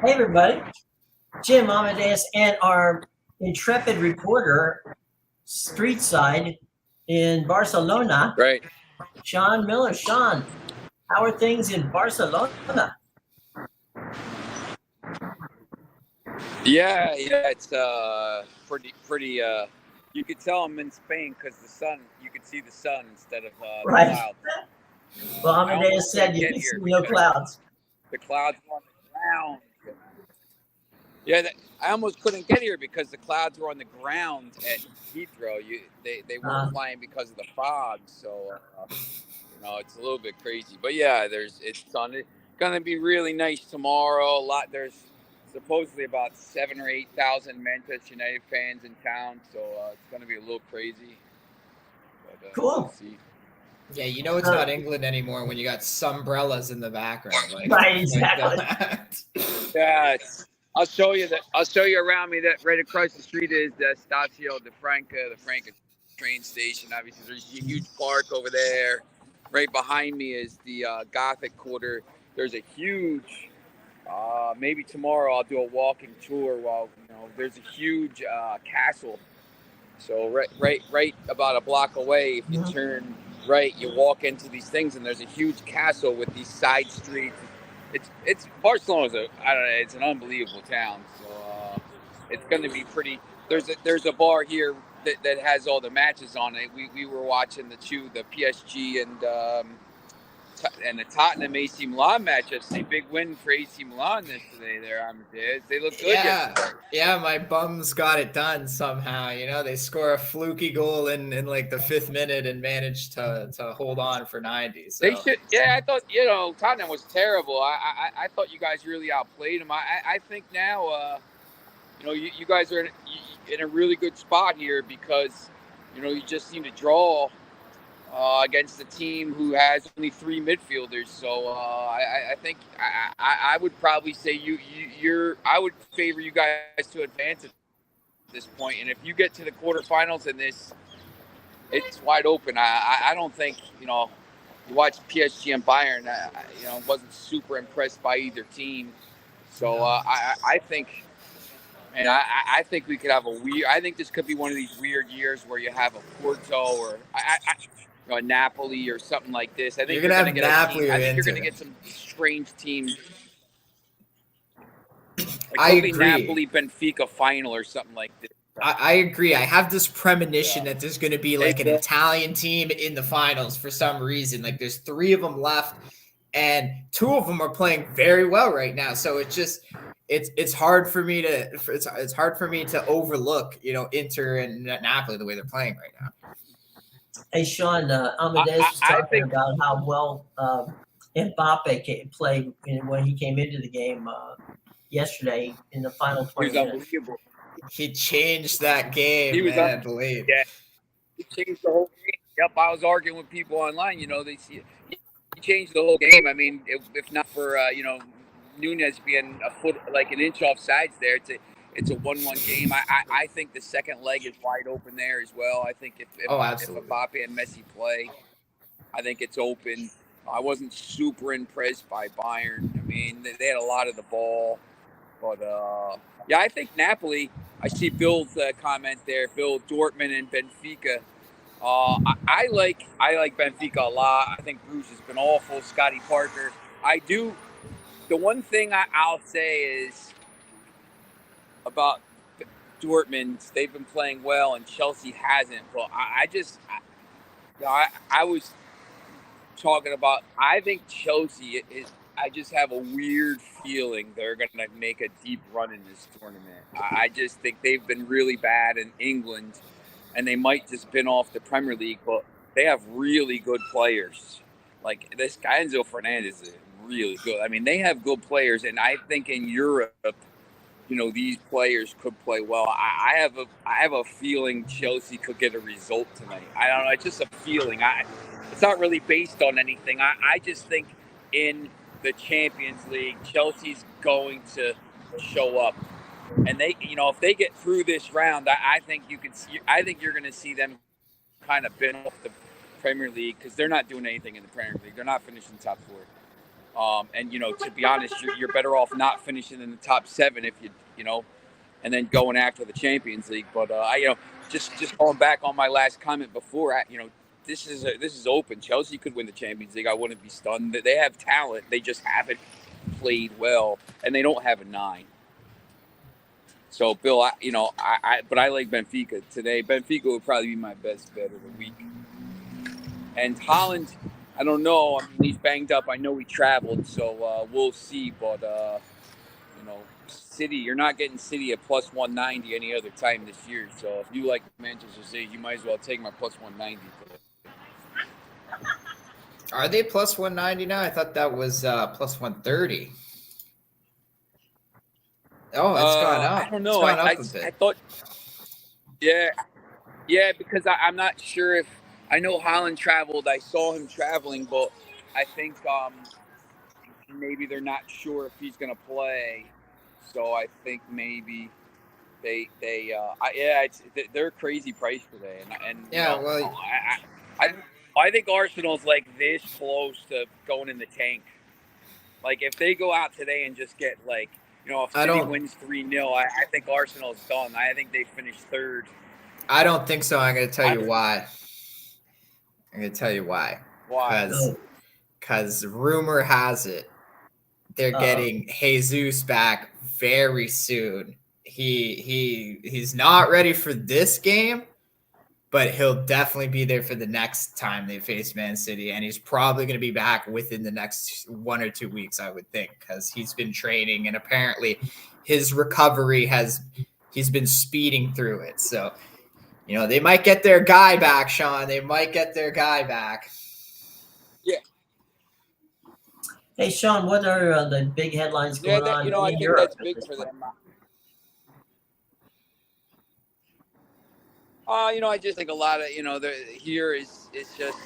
Hey, everybody. Jim Amedeus and our intrepid reporter, street side in Barcelona, Right. Sean Miller. Sean, how are things in Barcelona? Yeah, it's pretty you could tell I'm in Spain because the sun, you could see the sun instead of the Right. clouds. Well, I Amadeus almost said couldn't you get can see here no because clouds. the clouds were on the ground. I almost couldn't get here because the clouds were on the ground at Heathrow. They weren't Uh, flying because of the fog, so it's a little bit crazy. But yeah, it's sun. It's gonna be really nice tomorrow. There's supposedly about 7 or 8 thousand Manchester United fans in town, so it's gonna be a little crazy. But we'll cool. see. Yeah, you know it's Uh, not England anymore when you got umbrellas in the background right, like exactly. that. Yeah, I'll show you around me. That right across the street is the Stacio de Franca, the Franca train station. Obviously, there's a huge park over there. Right behind me is the Gothic Quarter. There's a huge. Maybe tomorrow I'll do a walking tour. While there's a huge castle. So right about a block away. If you Mhm. turn right, you walk into these things, and there's a huge castle with these side streets. It's Barcelona's I don't know. It's an unbelievable town. So it's going to be pretty. There's a bar here that has all the matches on it. We were watching the PSG and the Tottenham AC Milan match. It's a big win for AC Milan yesterday. There, Amedeus. They look good yesterday. Yeah, my bums got it done somehow. They score a fluky goal in like the 5th minute and manage to hold on for 90. They So should. Yeah, I thought Tottenham was terrible. I thought you guys really outplayed them. I think now you guys are in a really good spot here because you just need to draw against a team who has only three midfielders. So I think I would probably say you're. I would favor you guys to advance at this point. And if you get to the quarterfinals in this, it's wide open. I don't think you watch PSG and Bayern. Wasn't super impressed by either team. So I think, and I think we could have a weird. I think this could be one of these weird years where you have a Porto or a Napoli or something like this. I you're think gonna you're going to have get a team. Napoli or I think you're going to Inter. get some strange teams. Like I could be agree. Napoli Benfica final or something like this. I agree. I have this premonition Yeah. that there's going to be like an Italian team in the finals for some reason. Like there's 3 of them left, and 2 of them are playing very well right now. So it's hard for me to it's hard for me to overlook Inter and Napoli the way they're playing right now. Hey, Sean, I, Amadeus I, was I talking think about how well Mbappe played when he came into the game yesterday in the final he 20 was minutes. unbelievable. He changed that He game, was man, late. yeah. He changed the whole game. Yep, I was arguing with people online. They see he changed the whole game. I mean, if not for Nunez being a foot like an inch off sides there, it's a 1-1 game. I think the second leg is wide open there as well. I think Oh, if absolutely. Mbappe and Messi play, I think it's open. I wasn't super impressed by Bayern. I mean, they had a lot of the ball, but yeah, I think Napoli. I see Bill's comment there. Bill, Dortmund and Benfica. I like Benfica a lot. I think Bruges has been awful. Scotty Parker. I do. The one thing I'll say is about Dortmund, they've been playing well and Chelsea hasn't. But I was talking about. I think Chelsea is. I just have a weird feeling they're going to make a deep run in this tournament. I just think they've been really bad in England, and they might just been off the Premier League, but they have really good players. Like this guy Enzo Fernandez is really good. I mean, they have good players, and I think in Europe, these players could play well. I have a feeling Chelsea could get a result tonight. I don't know. It's just a feeling. It's not really based on anything. I just think in the Champions League, Chelsea's going to show up, and they, if they get through this round, I think you can see. I think you're going to see them kind of bin off the Premier League because they're not doing anything in the Premier League. They're not finishing top 4. And to be honest, you're better off not finishing in the top 7 if and then going after the Champions League. But just going back on my last comment before, this is open. Chelsea could win the Champions League. I wouldn't be stunned. They have talent. They just haven't played well, and they don't have a 9. So, Bill, but I like Benfica today. Benfica would probably be my best bet of the week. And Holland, I don't know. I mean, he's banged up. I know he traveled, so we'll see. But City, you're not getting City at plus 190 any other time this year. So if you like Manchester City, you might as well take my plus 190 today. Are they plus 190 now? I thought that was plus 130. Oh, it's gone up. I don't know. It's gone up a bit. I thought, because I'm not sure if I know Holland traveled. I saw him traveling, but I think maybe they're not sure if he's going to play. So I think maybe they're a crazy price today, and I think Arsenal's like this close to going in the tank. Like if they go out today and just get if City wins 3-0, I think Arsenal's done. I think they finish 3rd. I don't think so. I'm going to tell you why. Why? Because rumor has it they're getting Jesus back very soon. He's not ready for this game, but he'll definitely be there for the next time they face Man City, and he's probably going to be back within the next 1 or 2 weeks, I would think, because he's been training, and apparently his recovery he's been speeding through it. So, they might get their guy back, Sean. They might get their guy back. Yeah. Hey, Sean, what are the big headlines going on I in think Europe? that's big for them. I just think a lot of, here is just,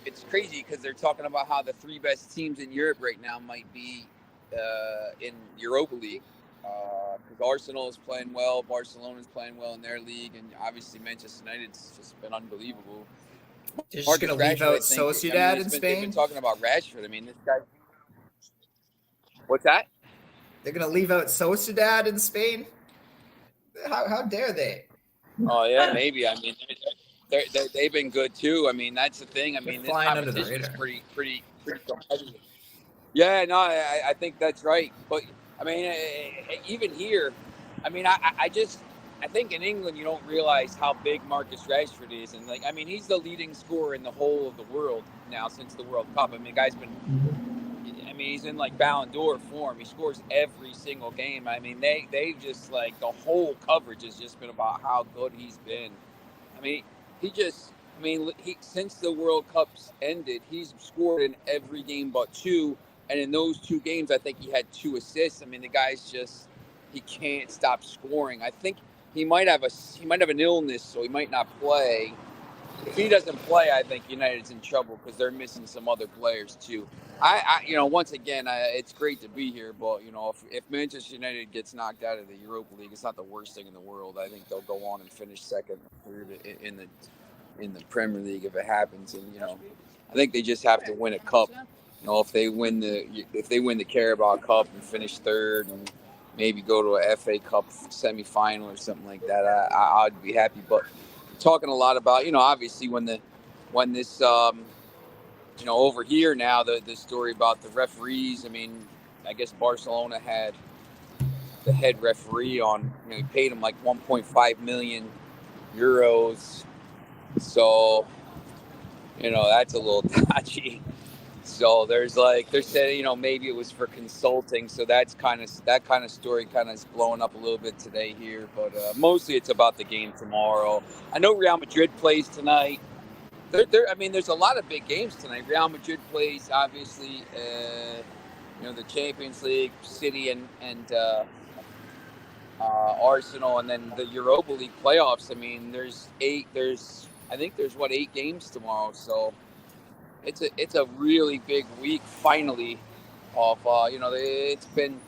it's crazy because they're talking about how the 3 best teams in Europe right now might be in Europa League. Because Arsenal is playing well, Barcelona is playing well in their league, and obviously Manchester United's just been unbelievable. They're just going to leave out Sociedad in Spain? They've been talking about Rashford. I mean, this guy... What's that? They're going to leave out Sociedad in Spain? How dare they? Oh, yeah, maybe. I mean, they've been good, too. I mean, that's the thing. I mean, this competition is pretty competitive. Yeah, no, I think that's right. But, I mean, even here, I mean, I think in England you don't realize how big Marcus Rashford is. And, he's the leading scorer in the whole of the world now since the World Cup. I mean, the guy's been... he's in Ballon d'Or form. He scores every single game. I mean, they just the whole coverage has just been about how good he's been. I mean, since the World Cups ended, he's scored in every game but 2. And in those 2 games, I think he had 2 assists. I mean, the guy's he can't stop scoring. I think he might have an illness, so he might not play. If he doesn't play, I think United's in trouble because they're missing some other players too. Once again, it's great to be here, but if Manchester United gets knocked out of the Europa League, it's not the worst thing in the world. I think they'll go on and finish 2nd or 3rd in the Premier League if it happens. And I think they just have to win a cup. If they win the Carabao Cup and finish 3rd and maybe go to a FA Cup semi-final or something like that, I'd be happy. But talking a lot about, obviously when this, over here now, the story about the referees. I mean, I guess Barcelona had the head referee on, he paid him 1.5 million euros. So, that's a little dodgy. So they're saying, maybe it was for consulting. So that kind of story kind of is blowing up a little bit today here, but mostly it's about the game tomorrow. I know Real Madrid plays tonight. There's a lot of big games tonight. Real Madrid plays, obviously, the Champions League, City and Arsenal, and then the Europa League playoffs. I mean, there's 8 games tomorrow. So it's a really big week finally. Of it's been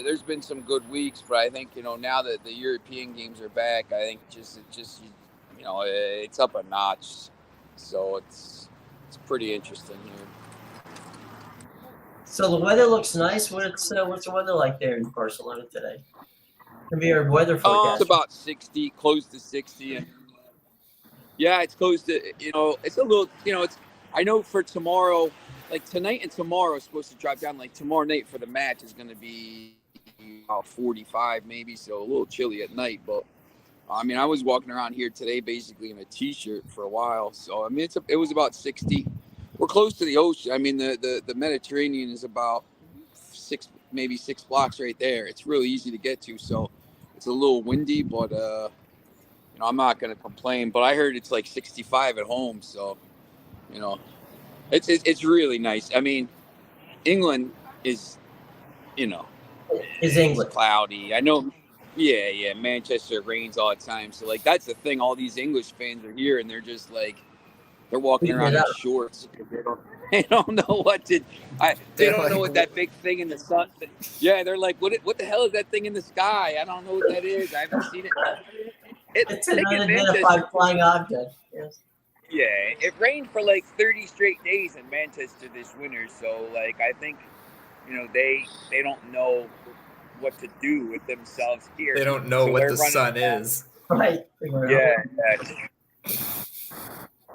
there's been some good weeks, but I think now that the European games are back, I think it's up a notch. So it's pretty interesting here. So the weather looks nice. What's the weather like there in Barcelona today? Give me your weather It's forecast. about 60, close to 60, and yeah, it's close to, it's a little, it's, I know for tomorrow, like tonight and tomorrow is supposed to drop down. Like tomorrow night for the match is going to be about 45 maybe, so a little chilly at night. But I mean, I was walking around here today basically in a t-shirt for a while. So I mean, it was about 60. We're close to the ocean. I mean, the Mediterranean is about maybe 6 blocks right there. It's really easy to get to. So it's a little windy, but I'm not going to complain. But I heard it's like 65 at home, so you know, it's really nice. I mean, England is, Is it's England? cloudy. I know. Yeah. Manchester rains all the time. So like that's the thing. All these English fans are here, and they're just like they're walking Beating around it in up. shorts because they don't know what to. They They're don't know like, what that big thing in the sun. Yeah, they're like, what the hell is that thing in the sky? I don't know what that is. I haven't seen it. It's I an think in unidentified Manchester. flying object. Yes. Yeah, it rained for like 30 straight days in Manchester this winter. So like I think they don't know what to do with themselves here. they don't know So what they're the running sun around. is. Right. Yeah,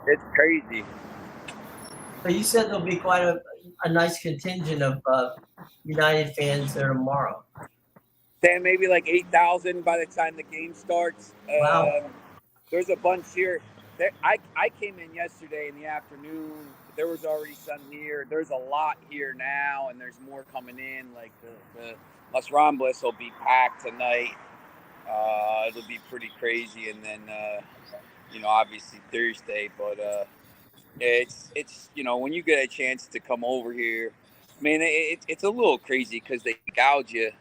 it's crazy. So you said there'll be quite a nice contingent of United fans there tomorrow. Saying maybe like 8,000 by the time the game starts. Wow. There's a bunch here. I came in yesterday in the afternoon. There was already some here. There's a lot here now, and there's more coming in. Like the Las Ramblas will be packed tonight. It'll be pretty crazy, and then obviously Thursday. But it's when you get a chance to come over here, man, it's a little crazy because they gouge you.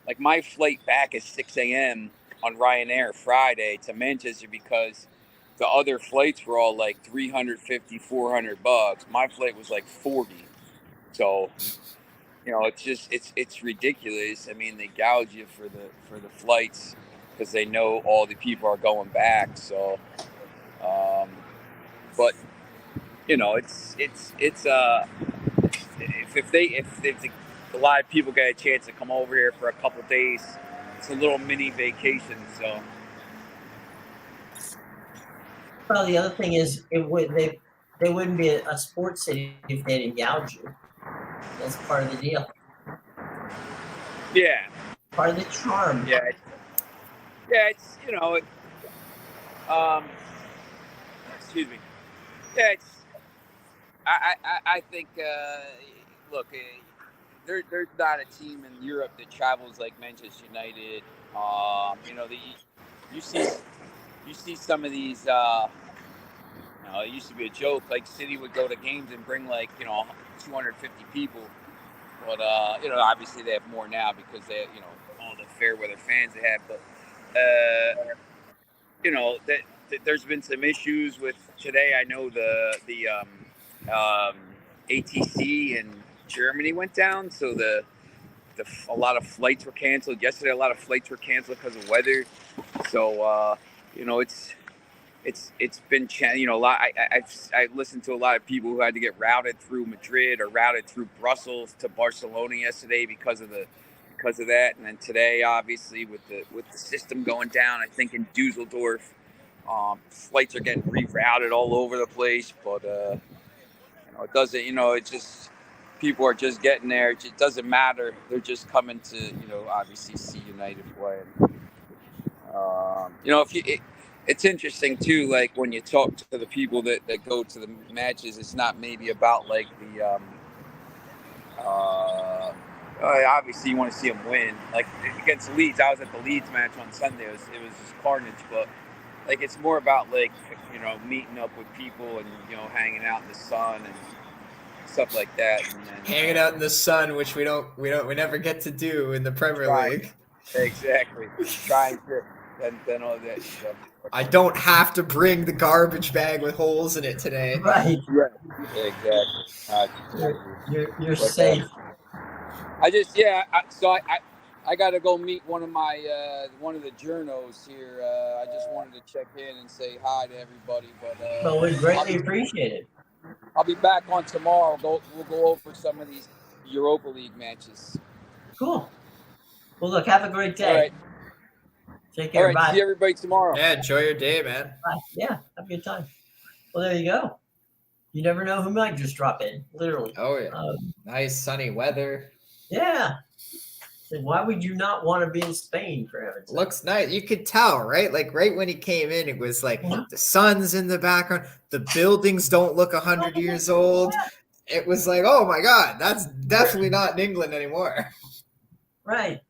Like my flight back is 6 a.m. on Ryanair Friday to Manchester because the other flights were all like $350, $400. My flight was like 40. So it's just it's ridiculous. I mean, they gouge you for the flights because they know all the people are going back. So, but it's if a lot of people get a chance to come over here for a couple days, it's a little mini vacation. So. Well, the other thing is, they wouldn't be a sports city if they didn't gouge you. That's part of the deal. Yeah. Part of the charm. Yeah. It's excuse me. Yeah, it's. I think. Look, there's not a team in Europe that travels like Manchester United. You see some of these. It used to be a joke. Like City would go to games and bring 250 people, but obviously they have more now because they all the fair weather fans they have. But that there's been some issues with today. I know the ATC in Germany went down, so a lot of flights were canceled. Yesterday, a lot of flights were canceled because of weather. So it's been a lot. I've listened to a lot of people who had to get routed through Madrid or routed through Brussels to Barcelona yesterday because of that. And then today, obviously, with the system going down, I think in Dusseldorf, flights are getting rerouted all over the place. But it doesn't. It's just people are just getting there. It doesn't matter. They're just coming to obviously see United play. It's interesting too. Like when you talk to the people that go to the matches, it's not maybe about like the. Obviously, you want to see them win. Like against Leeds, I was at the Leeds match on Sunday. It was just carnage, but like it's more about like meeting up with people and hanging out in the sun and stuff like that. And hanging out in the sun, which we never get to do in the Premier League. Exactly. Trying to and all that stuff. I don't have to bring the garbage bag with holes in it today. Right. Exactly. You're safe. I got to go meet one of the journos here. I just wanted to check in and say hi to everybody. But well, we greatly appreciate it. I'll be back on tomorrow. We'll go over some of these Europa League matches. Cool. Well, look, have a great day. All right. Take care. All right. Bye. See everybody tomorrow. Yeah, enjoy your day, man. Bye. Yeah, have a good time. Well, there you go. You never know who might just drop in, literally. Oh yeah, nice sunny weather. Yeah. So why would you not want to be in Spain, for heaven's sake? Looks nice. You could tell, right? Like right when he came in, it was like the sun's in the background. The buildings don't look 100 years old. It was like, oh my God, that's definitely not in England anymore. Right.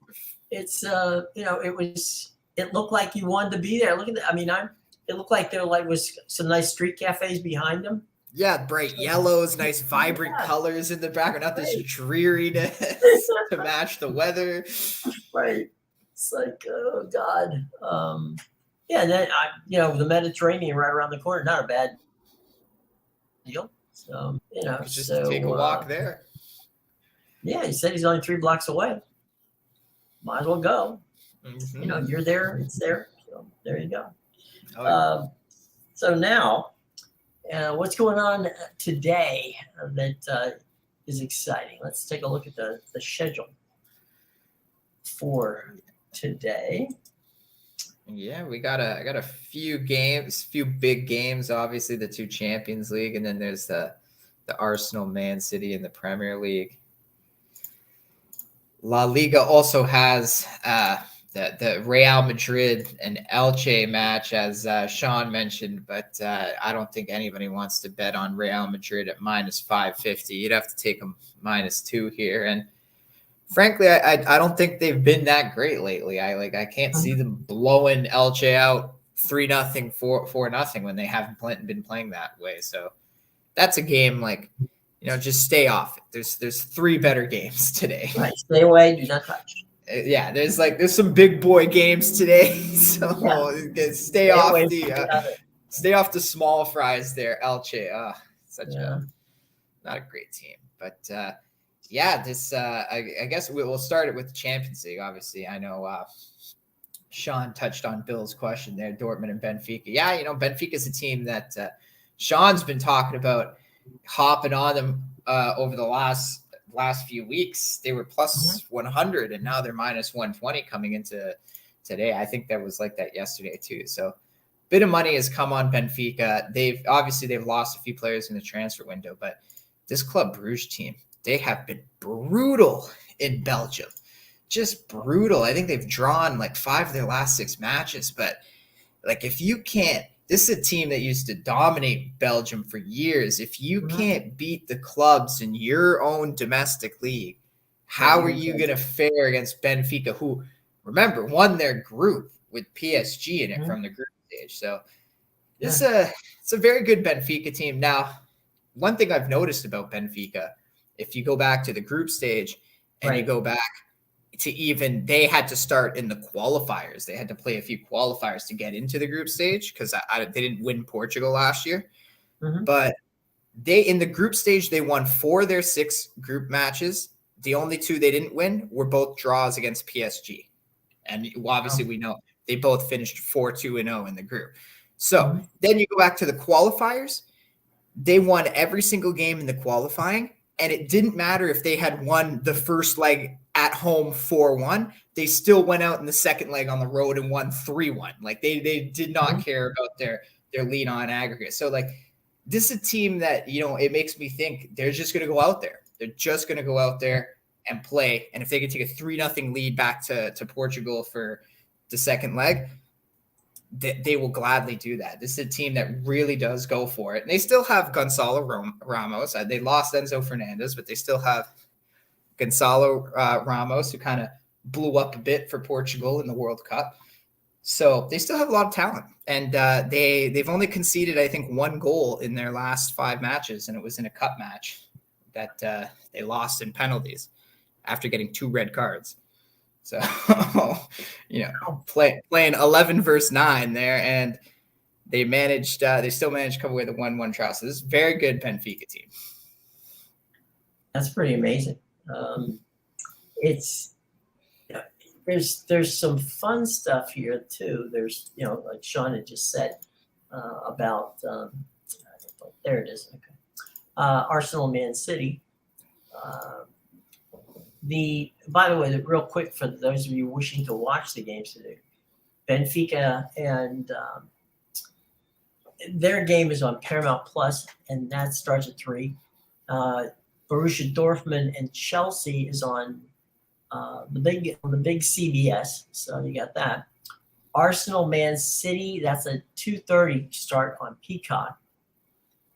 It's it looked like you wanted to be there. Look at that. I mean, it looked like there was some nice street cafes behind them. Yeah, bright yellows, nice vibrant colors in the background, not this dreariness to match the weather. Right. It's like, oh God. Yeah, and then the Mediterranean right around the corner, not a bad deal. So, just take a walk there. Yeah, he said he's only 3 blocks away. Might as well go. Mm-hmm. You're there, it's there. So there you go. Oh, yeah. So now, what's going on today that is exciting? Let's take a look at the schedule for today. Yeah, I got a few games, few big games. Obviously, the 2 Champions League, and then there's the Arsenal, Man City in the Premier League. La Liga also has the Real Madrid and Elche match, as Sean mentioned, but I don't think anybody wants to bet on Real Madrid at minus 550. You'd have to take them -2 here, and frankly, I don't think they've been that great lately. I can't see them blowing Elche out 3-0, 4-0 when they haven't been playing that way. So that's a game just stay off it. There's 3 better games today. Right, stay away, do not touch. Yeah, there's some big boy games today, so stay off the small fries there, Elche. Not a great team, but this I guess we'll start it with the Champions League. Obviously, I know Sean touched on Bill's question there, Dortmund and Benfica. Yeah, Benfica's a team that Sean's been talking about hopping on them over the last few weeks. They were plus 100 and now they're minus 120 coming into today. I think that was like that yesterday too. So bit of money has come on Benfica. They've lost a few players in the transfer window, but this Club Brugge team, they have been brutal in Belgium. Just brutal. I think they've drawn 5 of their last 6 matches, but if you can't, this is a team that used to dominate Belgium for years. If you can't beat the clubs in your own domestic league, how are you going to fare against Benfica, who, remember, won their group with PSG in it from the group stage? So it's a very good Benfica team. Now, one thing I've noticed about Benfica, if you go back to the group stage and you go back to they had to start in the qualifiers. They had to play a few qualifiers to get into the group stage because they didn't win Portugal last year. But in the group stage, they won 4 of their 6 group matches. The only 2 they didn't win were both draws against PSG. And obviously we know they both finished 4-2-0 in the group. So then you go back to the qualifiers. They won every single game in the qualifying. And it didn't matter if they had won the first leg at home 4-1. They still went out in the second leg on the road and won 3-1. They did not care about their lead on aggregate. So this is a team that, it makes me think they're just going to go out there. They're just going to go out there and play. And if they could take a 3-0 lead back to Portugal for the second leg, they will gladly do that. This is a team that really does go for it. And they still have Gonzalo Ramos. They lost Enzo Fernandez, but they still have Gonzalo Ramos, who kind of blew up a bit for Portugal in the World Cup. So they still have a lot of talent. And they've only conceded, I think, 1 goal in their last 5 matches, and it was in a cup match that they lost in penalties after getting 2 red cards. So, playing 11 versus 9 there, and they still managed to come away with a 1-1 draw. So this is a very good Benfica team. That's pretty amazing. There's some fun stuff here too. There's, like Sean had just said about, there it is. Okay. Arsenal, Man City. By the way, real quick for those of you wishing to watch the games today, Benfica and their game is on Paramount Plus, and that starts at 3. Borussia Dortmund and Chelsea is on the big CBS, so you got that. Arsenal Man City, that's a 2:30 start on Peacock,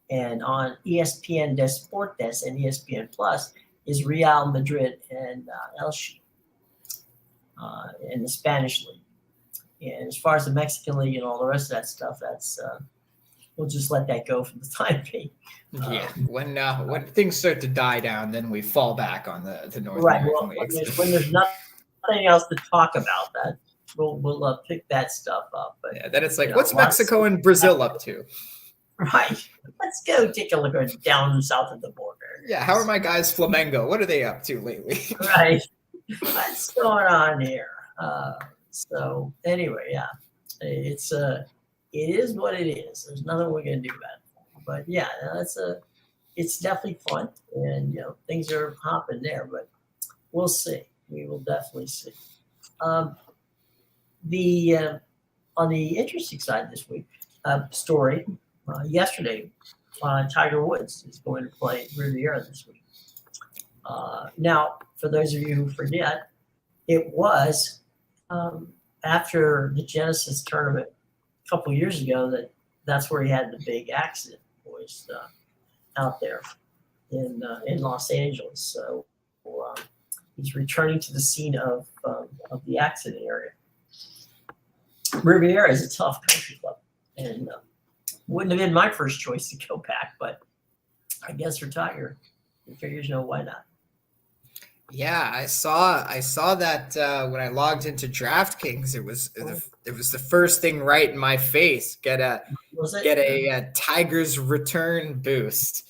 and on ESPN Deportes and ESPN Plus is Real Madrid and Elche in the Spanish league. And as far as the Mexican league and all the rest of that stuff, that's we'll just let that go for the time being. Yeah, when things start to die down, then we fall back on the North Right. American Well, leagues. when there's nothing else to talk about, that we'll pick that stuff up. But yeah, then it's like, what's Mexico and Brazil up to? Right. Let's go take a look down south of the border. Yeah, how are my guys Flamengo? What are they up to lately? Right. What's going on here? So anyway, yeah, it is what it is. There's nothing we're gonna do about it. But yeah, it's definitely fun, and things are hopping there. But we'll see. We will definitely see. On the interesting side this week, story yesterday, Tiger Woods is going to play Riviera this week. Now, for those of you who forget, it was after the Genesis tournament a couple years ago that's where he had the big accident, was out there in Los Angeles. So he's returning to the scene of the accident area. Riviera is a tough country club, and wouldn't have been my first choice to go back, but I guess for Tiger, he figures, why not? Yeah, I saw that when I logged into DraftKings, it was the first thing right in my face. Get a Tiger's return boost.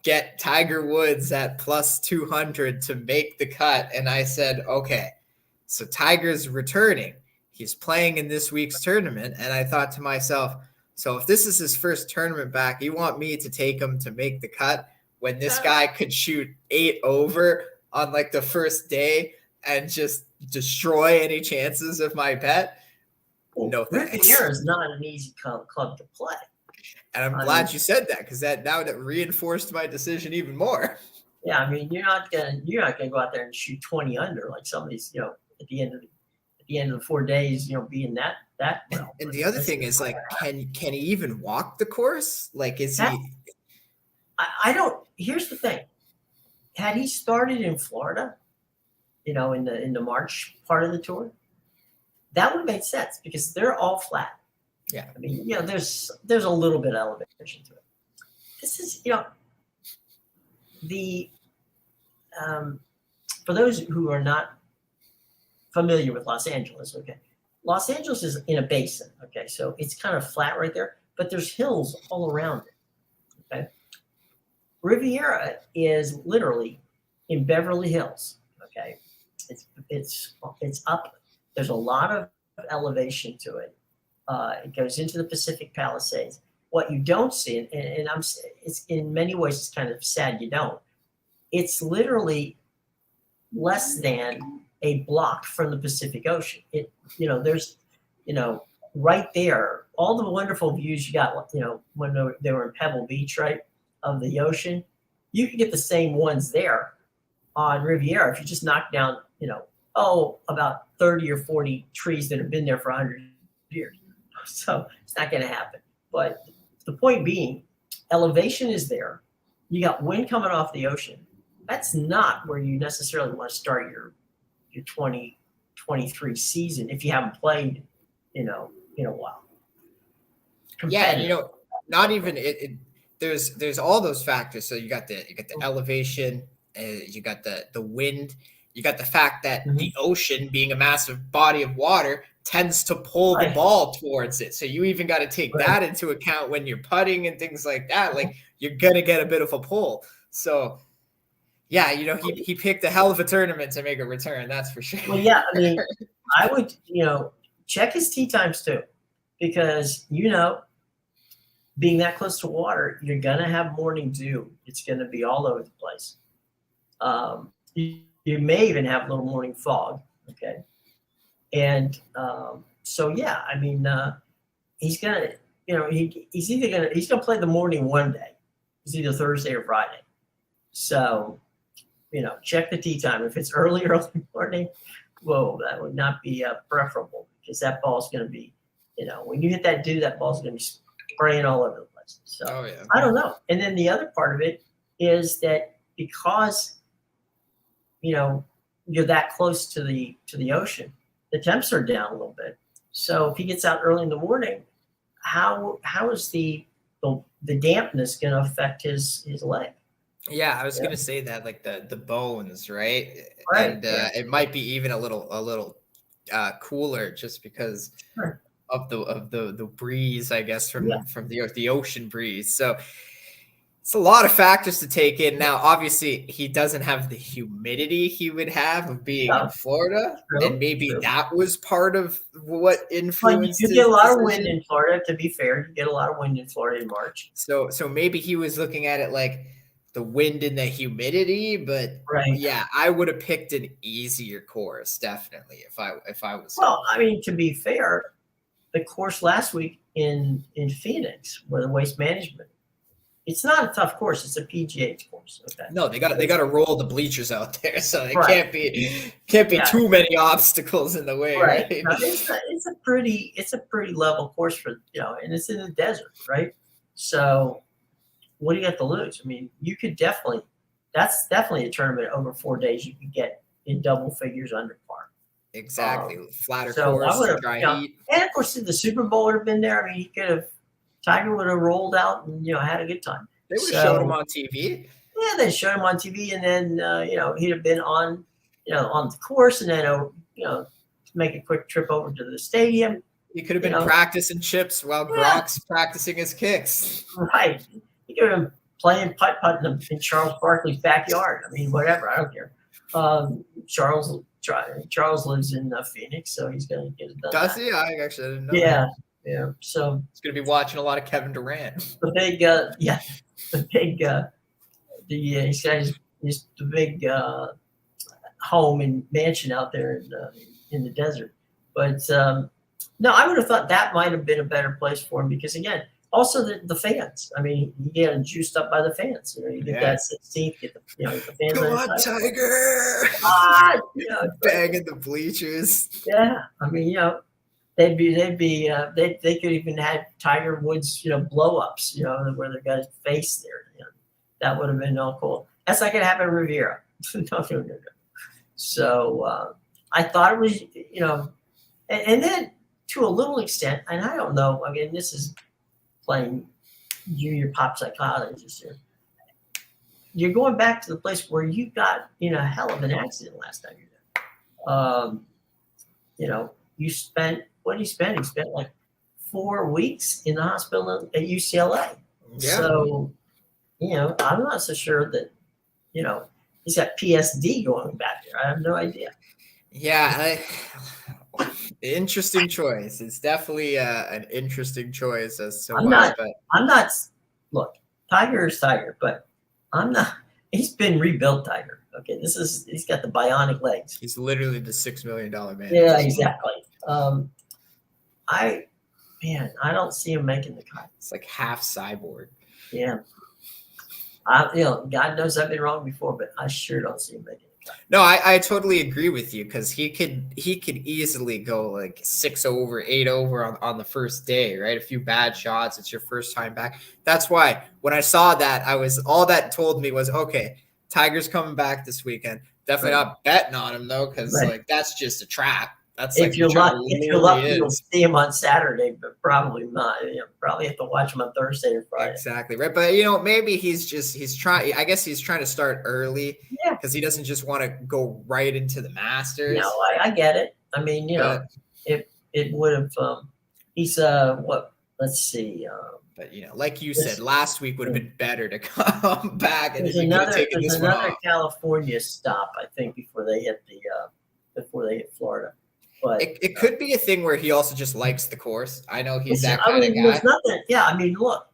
Get Tiger Woods at plus 200 to make the cut, and I said, okay, so Tiger's returning. He's playing in this week's tournament, and I thought to myself, so if this is his first tournament back, you want me to take him to make the cut when this guy could shoot 8 over on like the first day and just destroy any chances of my bet? Well, no thanks. Riviera is not an easy club to play. And I'm glad you said that, because that reinforced my decision even more. Yeah, I mean, you're not gonna go out there and shoot 20 under like some of these, at the end of the 4 days, being that well. And the other thing is, like, can he even walk the course? Like, is he? I don't. Here's the thing: had he started in Florida, in the March part of the tour, that would have made sense because they're all flat. Yeah, I mean, there's a little bit of elevation to it. This is, the for those who are not familiar with Los Angeles, okay, Los Angeles is in a basin, okay, so it's kind of flat right there, but there's hills all around it, okay. Riviera is literally in Beverly Hills, okay. It's up. There's a lot of elevation to it. It goes into the Pacific Palisades. What you don't see, and it's in many ways it's kind of sad you don't. It's literally less than a block from the Pacific Ocean. There's, right there, all the wonderful views you got, when they were in Pebble Beach, right, of the ocean, you can get the same ones there on Riviera if you just knock down, about 30 or 40 trees that have been there for 100 years. So it's not going to happen. But the point being, elevation is there. You got wind coming off the ocean. That's not where you necessarily want to start your 2023 season if you haven't played, in a while. Yeah, not even it. There's all those factors. So you got the elevation, you got the wind, you got the fact that the ocean, being a massive body of water, tends to pull the ball towards it. So you even got to take that into account when you're putting and things like that. Like, you're gonna get a bit of a pull. So yeah, he picked a hell of a tournament to make a return. That's for sure. Well, yeah, I mean, I would, check his tee times too, because, being that close to water, you're going to have morning dew. It's going to be all over the place. You may even have a little morning fog. Okay. And so, yeah, I mean, he's gonna, he's gonna play the morning one day. It's either Thursday or Friday. So, check the tee time. If it's early morning, whoa, that would not be preferable, because that ball's gonna be, when you hit that dew, that ball's gonna be spraying all over the place. So Oh yeah. I don't know. And then the other part of it is that because you're that close to the ocean, the temps are down a little bit. So if he gets out early in the morning, how is the dampness going to affect his leg? Yeah, I was gonna say that, like the bones, right? Right. And it might be even a little cooler just because of the breeze, I guess, from the ocean breeze. So it's a lot of factors to take in. Now, obviously, he doesn't have the humidity he would have of being in Florida, and maybe that was part of what influenced. You get a lot of wind in Florida. To be fair, you get a lot of wind in Florida in March. So maybe he was looking at it like the wind and the humidity, but yeah, I would have picked an easier course, definitely, if I was. Well, I mean, to be fair, the course last week in Phoenix, where the Waste Management, it's not a tough course. It's a PGA course. Okay. No, they got to roll the bleachers out there, so it can't be too many obstacles in the way. Right. No, it's a pretty level course for and it's in the desert, right? So what do you have to lose? I mean, you could that's definitely a tournament over 4 days you could get in double figures under par. Exactly. Flatter course, dry heat. And of course, the Super Bowl would have been there. I mean, Tiger would have rolled out and had a good time. They would have showed him on TV. Yeah, they showed him on TV, and then he'd have been on the course, and then make a quick trip over to the stadium. He could have been practicing chips while Gronk's practicing his kicks. Right. He could have been playing putt-putting in Charles Barkley's backyard. I mean, whatever. I don't care. Charles lives in Phoenix, so he's going to get it done. Does he? I actually didn't know. Yeah. Yeah, so he's going to be watching a lot of Kevin Durant. The big, he's got the big home and mansion out there in the desert. But no, I would have thought that might have been a better place for him, because again, also the fans. I mean, you get juiced up by the fans. You get that 16th, get the fans. Come on, Tiger! Banging the bleachers. Yeah, I mean, they could even have Tiger Woods, blow ups, where they got his face there. That would have been all cool. That's not going to happen in Riviera. No. So I thought it was, and then to a little extent, and I don't know. I mean, this is playing junior pop psychologist here. You're going back to the place where you got in a hell of an accident last time you're there. You spent. What did he spend? He spent like 4 weeks in the hospital at UCLA. Yeah. So, I'm not so sure that, he's got PSD going back there. I have no idea. Yeah. Interesting choice. It's definitely an interesting choice as to look, Tiger is Tiger, but he's been rebuilt Tiger. Okay. He's got the bionic legs. He's literally the $6 million man. Yeah, exactly. I don't see him making the cut. It's like half cyborg. Yeah. God knows I've been wrong before, but I sure don't see him making the cut. No, I totally agree with you, because he could easily go like 6 over, 8 over on the first day, right? A few bad shots. It's your first time back. That's why when I saw that, all that told me was, okay, Tiger's coming back this weekend. Definitely not betting on him though, because that's just a trap. That's if you're lucky, you'll see him on Saturday, but probably not. Probably have to watch him on Thursday or Friday. Exactly right, but maybe he's trying. I guess he's trying to start early, because he doesn't just want to go right into the Masters. No, I get it. I mean, it would have. He's what? Let's see. But like you said, last week would have been better to come back, and there's another California stop, I think, before they hit Florida. But it could be a thing where he also just likes the course. I know he's that kind of guy. There's nothing. Yeah, I mean, look,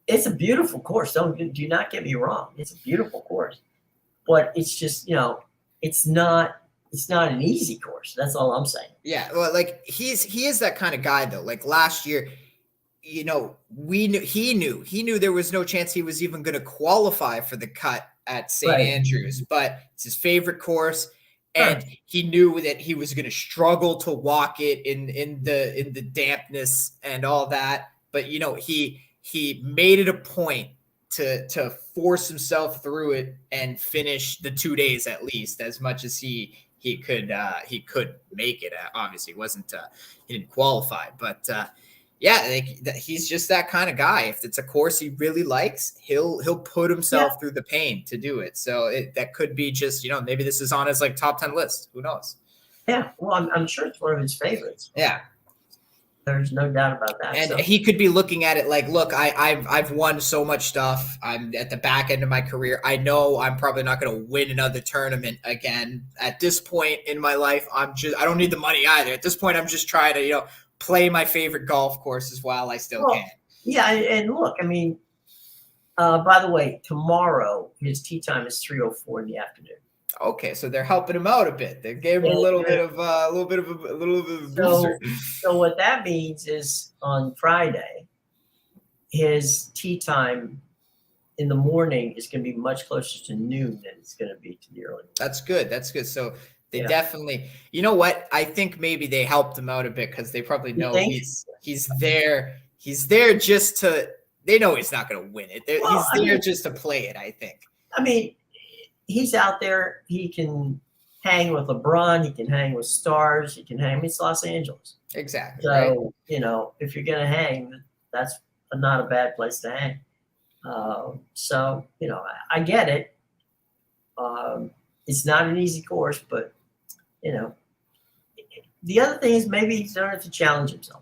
it's a beautiful course. Do not get me wrong. It's a beautiful course, but it's just it's not an easy course. That's all I'm saying. Yeah, well, like he is that kind of guy though. Like last year, you know, he knew there was no chance he was even going to qualify for the cut at St. Right. Andrews, but it's his favorite course, and Sure. he knew that he was going to struggle to walk it in the dampness and all that. But you know, he made it a point to force himself through it and finish the 2 days at least as much as he could make it. Obviously, he didn't qualify, but yeah, like, he's just that kind of guy. If it's a course he really likes, he'll put himself through the pain to do it. So that could be just, you know, maybe this is on his like top 10 list. Who knows? Yeah, well, I'm sure it's one of his favorites. Yeah. There's no doubt about that. And so. he could be looking at it like, look, I've won so much stuff. I'm at the back end of my career. I know I'm probably not going to win another tournament again. At this point in my life, I don't need the money either. At this point, I'm just trying to, you know, play my favorite golf courses while I still can. Yeah, and look, I mean, by the way, tomorrow his tee time is 3:04 in the afternoon. Okay, so they're helping him out a bit. They gave him a little bit of a booster. So what that means is on Friday, his tee time in the morning is going to be much closer to noon than it's going to be to the early morning. That's good. That's good. So they definitely, you know what? I think maybe they helped him out a bit because they probably know he's there. He's there just to. They know he's not going to win it. He's there just to play it. I think. I mean, he's out there. He can hang with LeBron. He can hang with stars. He can hang. I mean, it's Los Angeles. Exactly. So right? you know, if you're going to hang, that's not a bad place to hang. So you know, I get it. It's not an easy course, but you know, the other thing is maybe he's learning to challenge himself.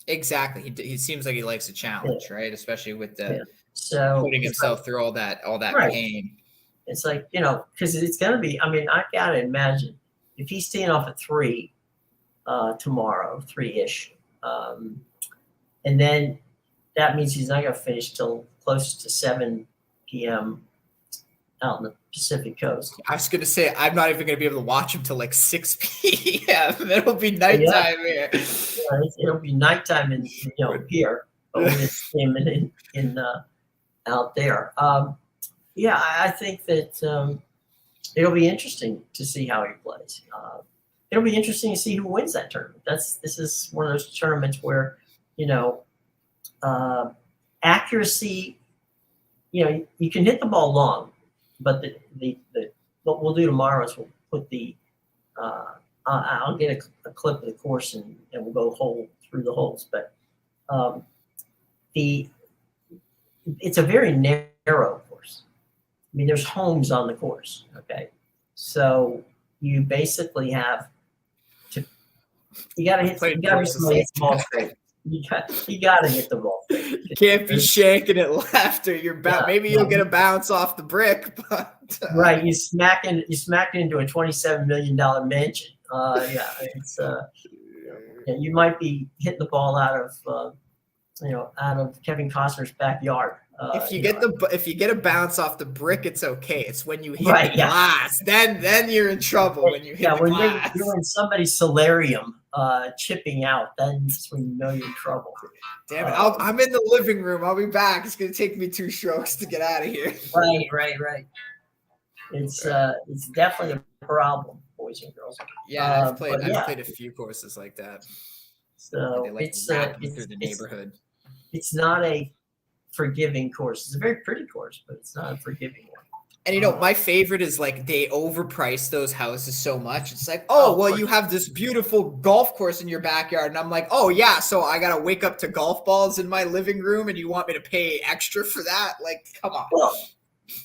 Exactly. He seems like he likes a challenge, right? Especially with the so putting himself through all that right. pain. It's like, you know, because it's going to be. I mean, I gotta imagine if he's staying off at 3 tomorrow, 3-ish, and then that means he's not going to finish till close to 7 p.m. out in the Pacific Coast. I was going to say, I'm not even going to be able to watch him till like 6 p.m. It'll be nighttime here. Yeah, it'll be nighttime in here, but when it's in out there. Yeah, I think that it'll be interesting to see how he plays. It'll be interesting to see who wins that tournament. This is one of those tournaments where, you know, accuracy. You know, you can hit the ball long, but what we'll do tomorrow is we'll put the. I'll get a clip of the course and we'll go hole through the holes, but it's a very narrow course. I mean, there's homes on the course. Okay, so you basically have to. You got to hit. You got to hit the ball straight. You got to hit the ball. You can't be shanking it left, or you're maybe you'll get a bounce off the brick, but right, you smack into a $27 million mansion. It's you might be hitting the ball out of Kevin Costner's backyard. If you get a bounce off the brick, it's okay. It's when you hit the glass, then you're in trouble. When you hit the glass, you're in somebody's solarium, chipping out. That's when you know you're in trouble. Damn it! I'm in the living room. I'll be back. It's gonna take me 2 strokes to get out of here. Right. It's definitely a problem, boys and girls. Yeah, I've played a few courses like that. So they like it's through the neighborhood. It's not a forgiving course. It's a very pretty course, but it's not a forgiving one. And you know, my favorite is like they overprice those houses so much. It's like, oh well, you have this beautiful golf course in your backyard, and I'm like, oh yeah, so I gotta wake up to golf balls in my living room, and you want me to pay extra for that? Like, come on. Well,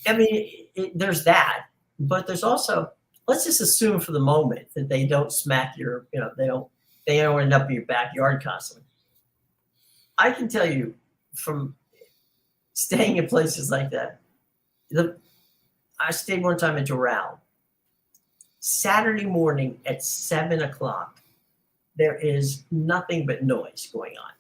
I mean, there's that, but there's also, let's just assume for the moment that they don't smack your, they don't end up in your backyard constantly. I can tell you from staying in places like that, I stayed one time in Doral. Saturday morning at 7 o'clock, there is nothing but noise going on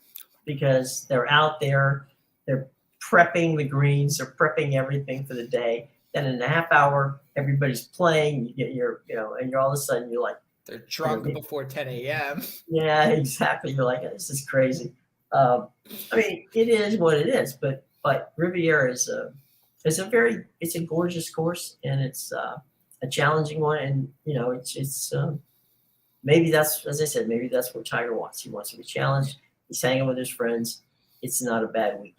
because they're out there, they're prepping the greens, they're prepping everything for the day. Then in a half hour, everybody's playing. You get your, and you're all of a sudden you're like, They're drunk before 10 a.m. yeah, exactly. You're like, this is crazy. I mean, it is what it is, but Riviera is it's a gorgeous course, and it's a challenging one, and it's maybe that's, as I said, maybe that's what Tiger wants. He wants to be challenged. He's hanging with his friends. It's not a bad weekend.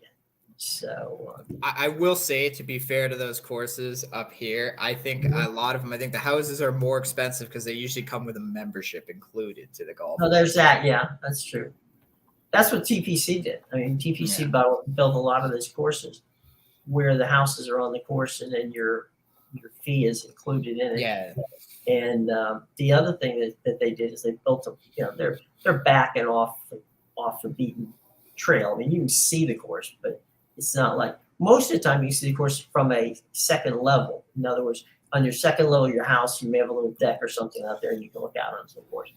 So I will say, to be fair to those courses up here, I think a lot of them, I think the houses are more expensive because they usually come with a membership included to the golf. Oh, there's that. Yeah, that's true. That's what TPC did. I mean, TPC built a lot of those courses where the houses are on the course, and then your fee is included in it. Yeah. And the other thing that they did is they built they're backing off the beaten trail. I mean, you can see the course, but it's not like most of the time you see the course from a second level. In other words, on your second level of your house, you may have a little deck or something out there, and you can look out onto the course.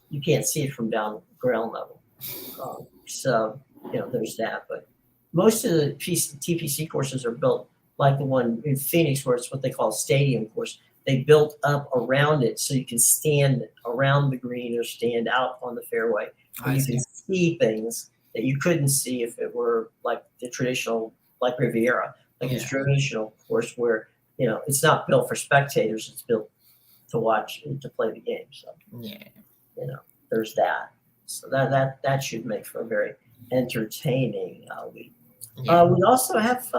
You can't see it from down ground level. So there's that. But most of the TPC courses are built like the one in Phoenix, where it's what they call a stadium course. They built up around it so you can stand around the green or stand out on the fairway. And you can see things that you couldn't see if it were like the traditional, like Riviera, like a traditional course where, it's not built for spectators. It's built to watch, to play the game. So, there's that. So that should make for a very entertaining week. Yeah. We also have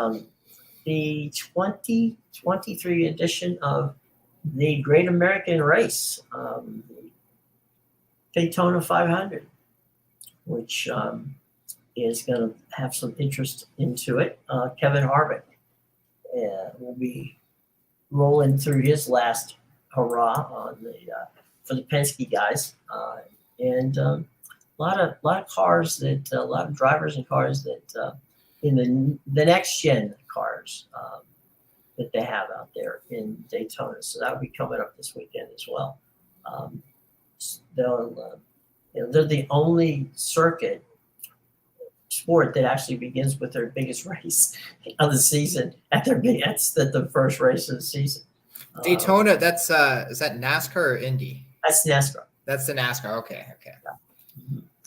the 2023 edition of the Great American Race, Daytona 500, which is going to have some interest into it. Kevin Harvick will be rolling through his last hurrah on for the Penske guys, and a lot of cars that a lot of drivers and cars that in the next gen cars that they have out there in Daytona. So that will be coming up this weekend as well. They're the only circuit sport that actually begins with their biggest race of the season at that's the first race of the season. Daytona, that's is that NASCAR or Indy? That's NASCAR. That's the NASCAR. Okay.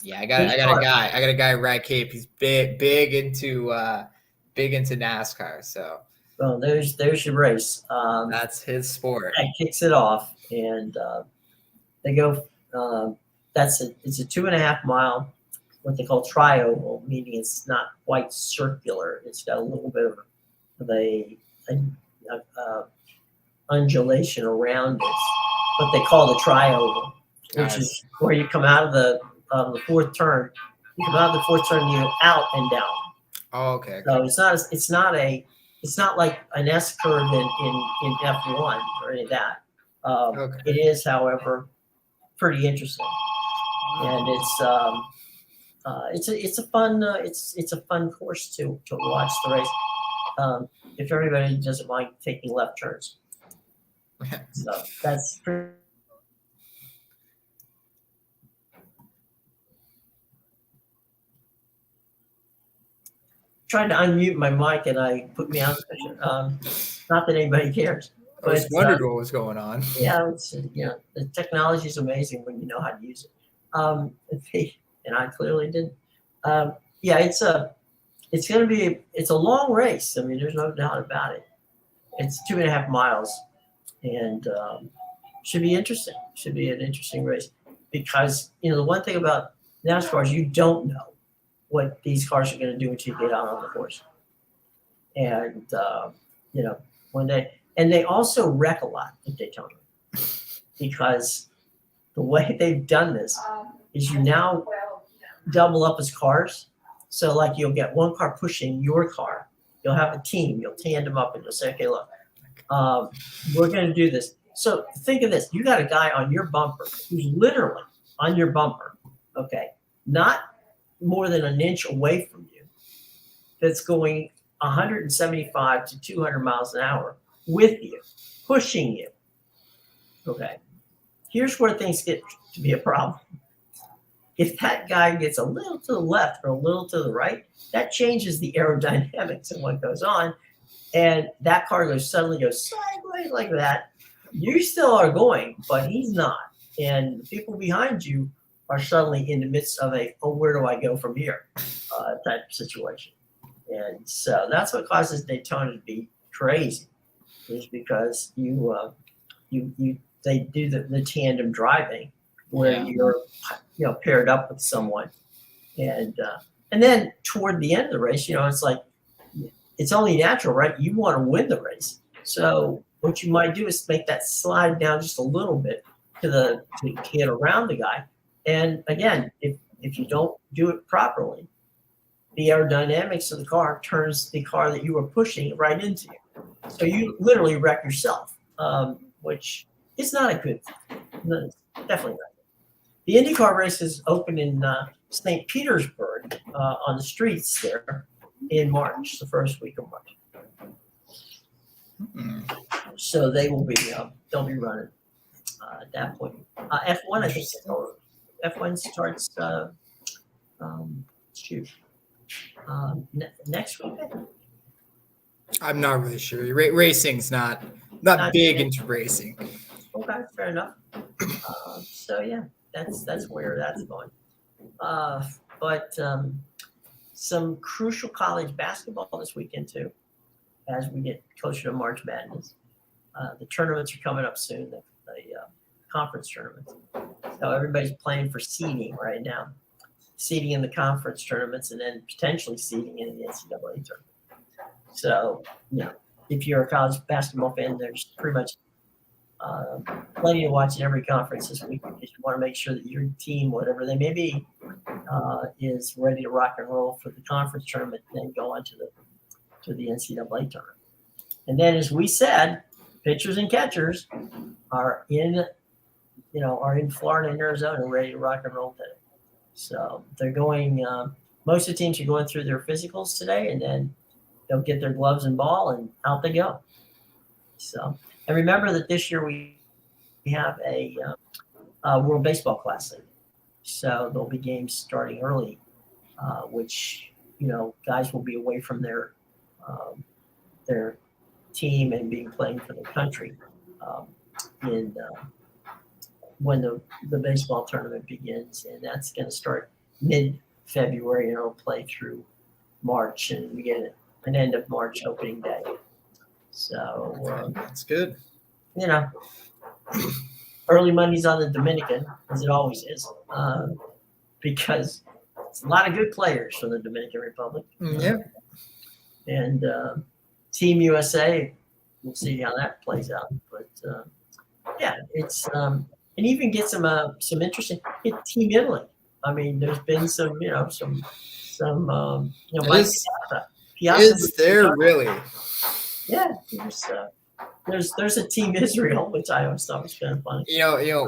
Yeah, I got a guy, Rad Cape. He's big into NASCAR. So there's your race. That's his sport. That kicks it off, and they go. It's a 2.5 mile, what they call tri-oval, meaning it's not quite circular. It's got a little bit of a undulation around it, what they call the tri-oval, which is where you come out of the fourth turn. You come out of the fourth turn, you go out and down. Oh, okay. So it's not like an S curve in F1 or any of that. It is, however, pretty interesting, and it's a fun course to watch the race. If everybody doesn't mind taking left turns. So that's pretty. Trying to unmute my mic and I put me out. Not that anybody cares. I was wondering what was going on. Yeah, the technology is amazing when you know how to use it. And I clearly didn't. It's a long race. I mean, there's no doubt about it. It's 2.5 miles, and should be interesting. Should be an interesting race because the one thing about NASCAR is you don't know what these cars are going to do until you get out on the course, and when they also wreck a lot at Daytona because the way they've done this is you now double up as cars. So like you'll get one car pushing your car. You'll have a team. You'll tandem up and you'll say, okay, look, we're going to do this. So think of this. You got a guy on your bumper who's literally on your bumper, okay, not more than an inch away from you, that's going 175 to 200 miles an hour with you, pushing you. Okay. Here's where things get to be a problem. If that guy gets a little to the left or a little to the right, that changes the aerodynamics of what goes on. and that car suddenly goes sideways like that, you still are going, but he's not. And the people behind you are suddenly in the midst of a, oh, where do I go from here type situation. And so that's what causes Daytona to be crazy, is because they do the tandem driving where you're paired up with someone, and then toward the end of the race, it's like it's only natural, right? You want to win the race, so what you might do is make that slide down just a little bit to get around the guy. And again, if you don't do it properly, the aerodynamics of the car turns the car that you were pushing right into you. So you literally wreck yourself, which is not a good thing. No, definitely not. The IndyCar races open in St. Petersburg on the streets there in March, the first week of March. So they will be they'll be running at that point. F1, I think F1 starts next week. I'm not really sure. Racing's not big into racing. Okay, fair enough. So yeah, that's where that's going. But some crucial college basketball this weekend too, as we get closer to March Madness. The tournaments are coming up soon. The conference tournaments. So everybody's playing for seeding right now. Seeding in the conference tournaments, and then potentially seeding in the NCAA tournament. So, if you're a college basketball fan, there's pretty much plenty to watch in every conference this week. If you want to make sure that your team, whatever they may be, is ready to rock and roll for the conference tournament, and then go on to the NCAA tournament. And then, as we said, pitchers and catchers are in Florida and Arizona, ready to rock and roll today. So they're going. Most of the teams are going through their physicals today, and then they'll get their gloves and ball, and out they go. So, and remember that this year we have a World Baseball Classic. So there'll be games starting early, which guys will be away from their team and being playing for the country when the baseball tournament begins, and that's going to start mid-February, and it'll play through March, and we get an end of March opening day. So that's good. Early money's on the Dominican, as it always is, because it's a lot of good players from the Dominican Republic. And Team USA, we'll see how that plays out. But it's and even get some interesting Team Italy. I mean, there's been some Piazza is there really? Yeah, there's a Team Israel, which I always thought was kind of funny.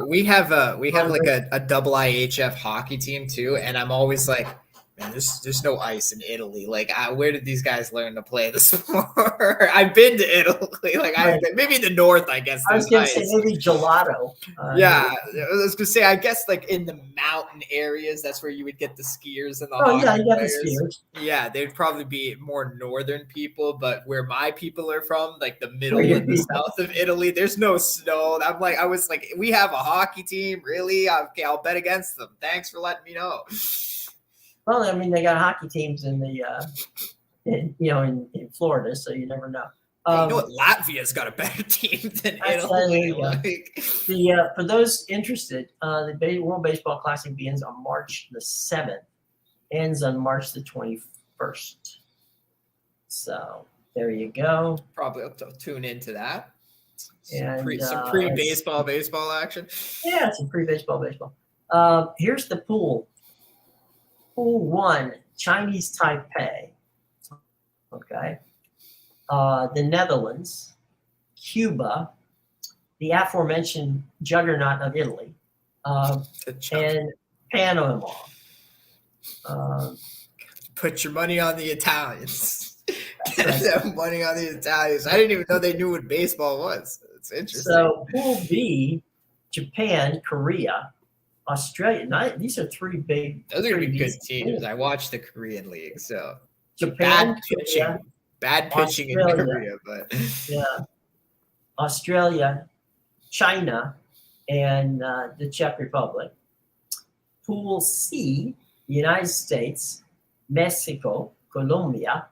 We have like a double IHF hockey team too, and I'm always like, man, there's no ice in Italy. Like, where did these guys learn to play the sport? I've been to Italy. Like, maybe in the north, I guess. I was going to say maybe gelato. I was going to say, I guess, like, in the mountain areas, that's where you would get the skiers and the hockey you got players. the skiers. Yeah, they'd probably be more northern people, but where my people are from, like the middle and the south of Italy, there's no snow. I was like, we have a hockey team? Really? Okay, I'll bet against them. Thanks for letting me know. Well, I mean, they got hockey teams in in Florida, so you never know. Latvia's got a better team than Italy. For those interested, the World Baseball Classic begins on March the 7th, ends on March the 21st. So there you go. Probably I'll tune into that. And some pre-baseball action. Yeah, some pre-baseball. Here's the pool. Pool 1, Chinese Taipei. Okay. The Netherlands, Cuba, the aforementioned juggernaut of Italy, and Panama. Put your money on the Italians. Get money on the Italians. I didn't even know they knew what baseball was. It's interesting. So Pool B, Japan, Korea, Australia. These are three big. Those are going to be good teams. I watched the Korean league, so Japan, bad pitching in Korea, but Australia, China, and the Czech Republic. Pool C, the United States, Mexico, Colombia,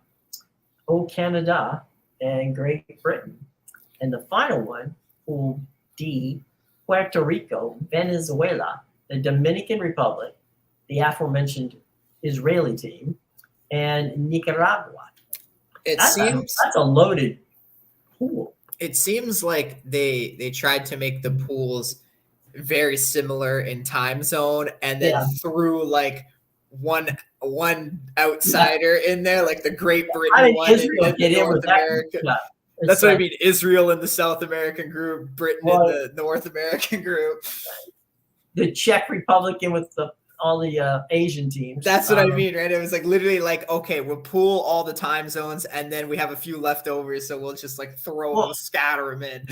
Canada, and Great Britain. And the final one, Pool D, Puerto Rico, Venezuela, the Dominican Republic, the aforementioned Israeli team, and Nicaragua. That's a loaded pool. It seems like they tried to make the pools very similar in time zone, and then threw like one outsider in there, like the Great Britain one in North America. That's what I mean. Israel in the South American group, Britain in the North American group. The Czech Republic in with all the Asian teams. That's what I mean, right? It was like literally like, okay, we'll pool all the time zones, and then we have a few leftovers, so we'll just like scatter them in.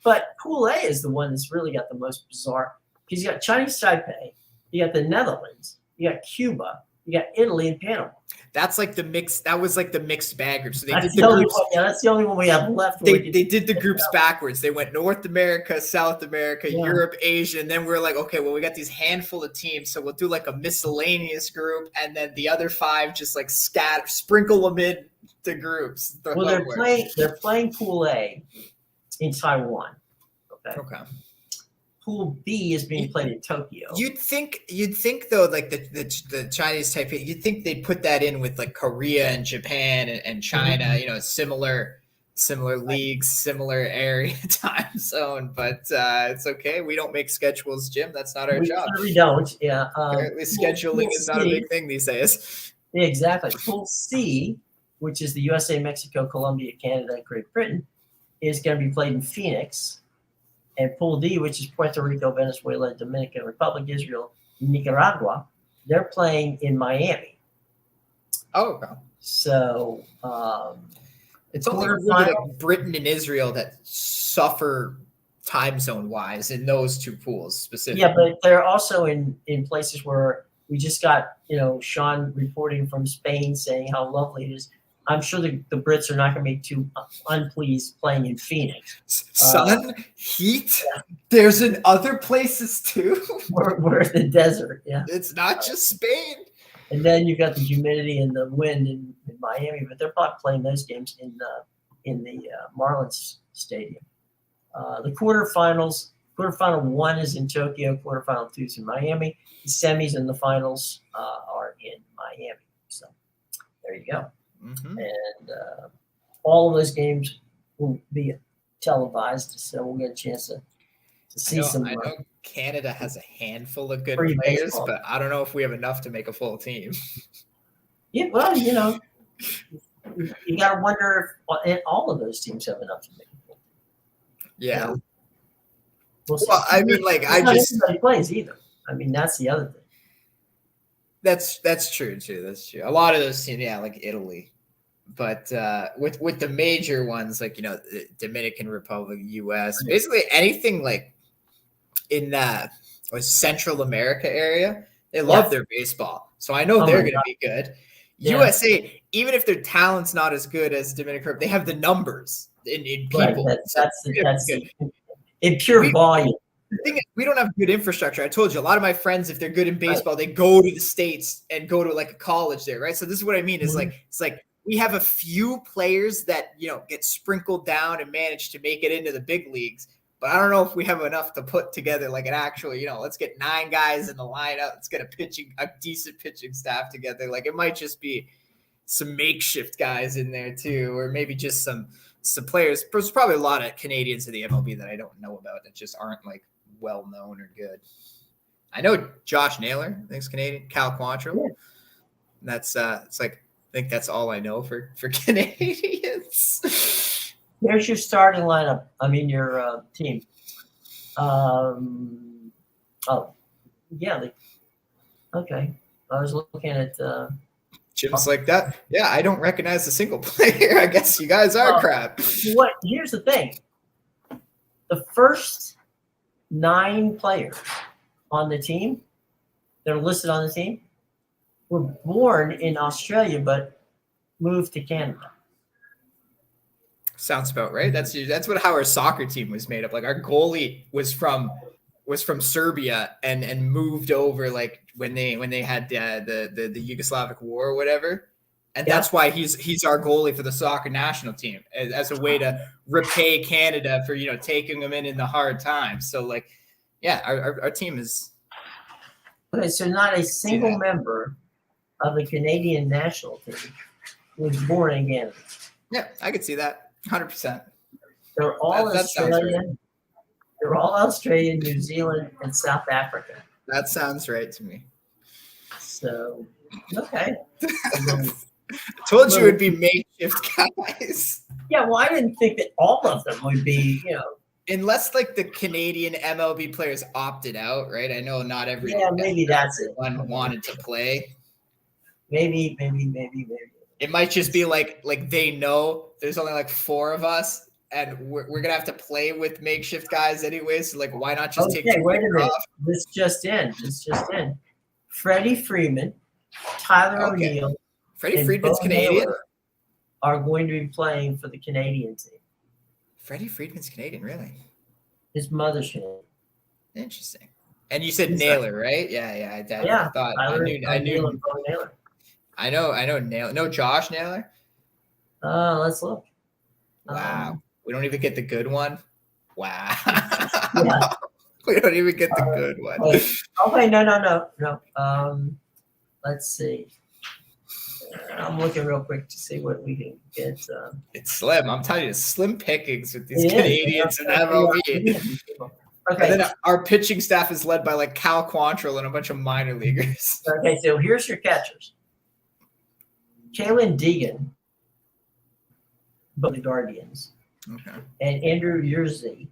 But Pool A is the one that's really got the most bizarre, because you got Chinese Taipei, you got the Netherlands, you got Cuba, you got Italy and Panama. That's like the mix. That was like the mixed bag group. So that's the only one we have left. They did the groups backwards. They went North America, South America, Europe, Asia, and then we're like, okay, well, we got these handful of teams, so we'll do like a miscellaneous group, and then the other 5 just like sprinkle them in the groups. They're playing Pool A in Taiwan. Okay. Pool B is being played in Tokyo. You'd think though, like the Chinese Taipei, you'd think they'd put that in with like Korea and Japan and China, you know, similar leagues, similar area time zone, but it's okay. We don't make schedules, Jim. That's not our job. We don't. Yeah. Apparently scheduling is not a big thing these days. Yeah, exactly. Pool C, which is the USA, Mexico, Colombia, Canada, and Great Britain, is going to be played in Phoenix. And Pool D, which is Puerto Rico, Venezuela, Dominican Republic, Israel, Nicaragua, they're playing in Miami. Oh, okay. So it's only really like Britain and Israel that suffer time zone wise in those 2 pools specifically. Yeah, but they're also in places where we just got, Sean reporting from Spain saying how lovely it is. I'm sure the Brits are not going to be too unpleased playing in Phoenix. Sun, heat. Yeah. There's in other places too. We're in the desert. Yeah, it's not just Spain. And then you got the humidity and the wind in Miami, but they're probably playing those games in the Marlins Stadium. The quarterfinals. Quarterfinal 1 is in Tokyo. Quarterfinal 2 is in Miami. The semis and the finals are in Miami. So there you go. Mm-hmm. And all of those games will be televised, so we'll get a chance to see some. I know Canada has a handful of good players, baseball. But I don't know if we have enough to make a full team. Yeah, well, you got to wonder if all of those teams have enough to make a full team. Yeah. Well, I mean, like, everybody plays either. I mean, that's the other thing. That's true too. That's true. A lot of those teams, like Italy, but with the major ones, like the Dominican Republic, U.S., basically anything like in Central America area, they love their baseball. So I know they're going to be good. Yeah. USA, even if their talent's not as good as Dominican Republic, they have the numbers in people. Right. That's in pure volume. The thing is, we don't have good infrastructure. I told you, a lot of my friends, if they're good in baseball, they go to the States and go to like a college there, right? So this is what I mean is it's like we have a few players that, get sprinkled down and manage to make it into the big leagues. But I don't know if we have enough to put together like an actual, let's get 9 guys in the lineup. Let's get a decent pitching staff together. Like it might just be some makeshift guys in there too, or maybe just some players. There's probably a lot of Canadians in the MLB that I don't know about that just aren't like well known or good. I know Josh Naylor, I think it's Canadian. Cal Quantrill. Yeah. That's it's like I think that's all I know for Canadians. There's your starting lineup. I mean your team. Okay. I was looking at Jim's like that. Yeah, I don't recognize a single player. I guess you guys are crap. Here's the thing. The first 9 players on the team that are listed on the team were born in Australia but moved to Canada. Sounds about right. That's what how our soccer team was made up. Like our goalie was from Serbia and moved over like when they had the Yugoslavic war or whatever. And that's why he's our goalie for the soccer national team as a way to repay Canada for, taking them in the hard times. So like, yeah, our team is. Okay, so not a single member of the Canadian national team was born in Canada. Yeah, I could see that. 100%. They're all That sounds Australian. right. They're all Australian, New Zealand, and South Africa. That sounds right to me. So, okay. Told you it would be makeshift guys. Yeah, well, I didn't think that all of them would be, Unless like the Canadian MLB players opted out, right? I know not every maybe that's it. One wanted to play. Maybe. It might just be like they know there's only like 4 of us, and we're gonna have to play with makeshift guys anyway. So like, why not just take? Wait a minute. This just in. Freddie Freeman, Tyler O'Neill, Freddie Freeman's Canadian. Are going to be playing for the Canadian team. Freddie Freeman's Canadian, really? His mother's Canadian. Interesting. And you said Naylor, right? Yeah. I thought Tyler, I knew. Naylor. I know Naylor. No, Josh Naylor. Let's look. Wow. We don't even get the good one. Wow. Yeah. We don't even get the good one. Okay, no. Let's see. I'm looking real quick to see what we can get. It's slim. I'm telling you, slim pickings with these Canadians and MLB. Okay. And then our pitching staff is led by like Cal Quantrill and a bunch of minor leaguers. Okay, so here's your catchers. Kalen Deegan, the Guardians. Okay. And Andrew Yerzy,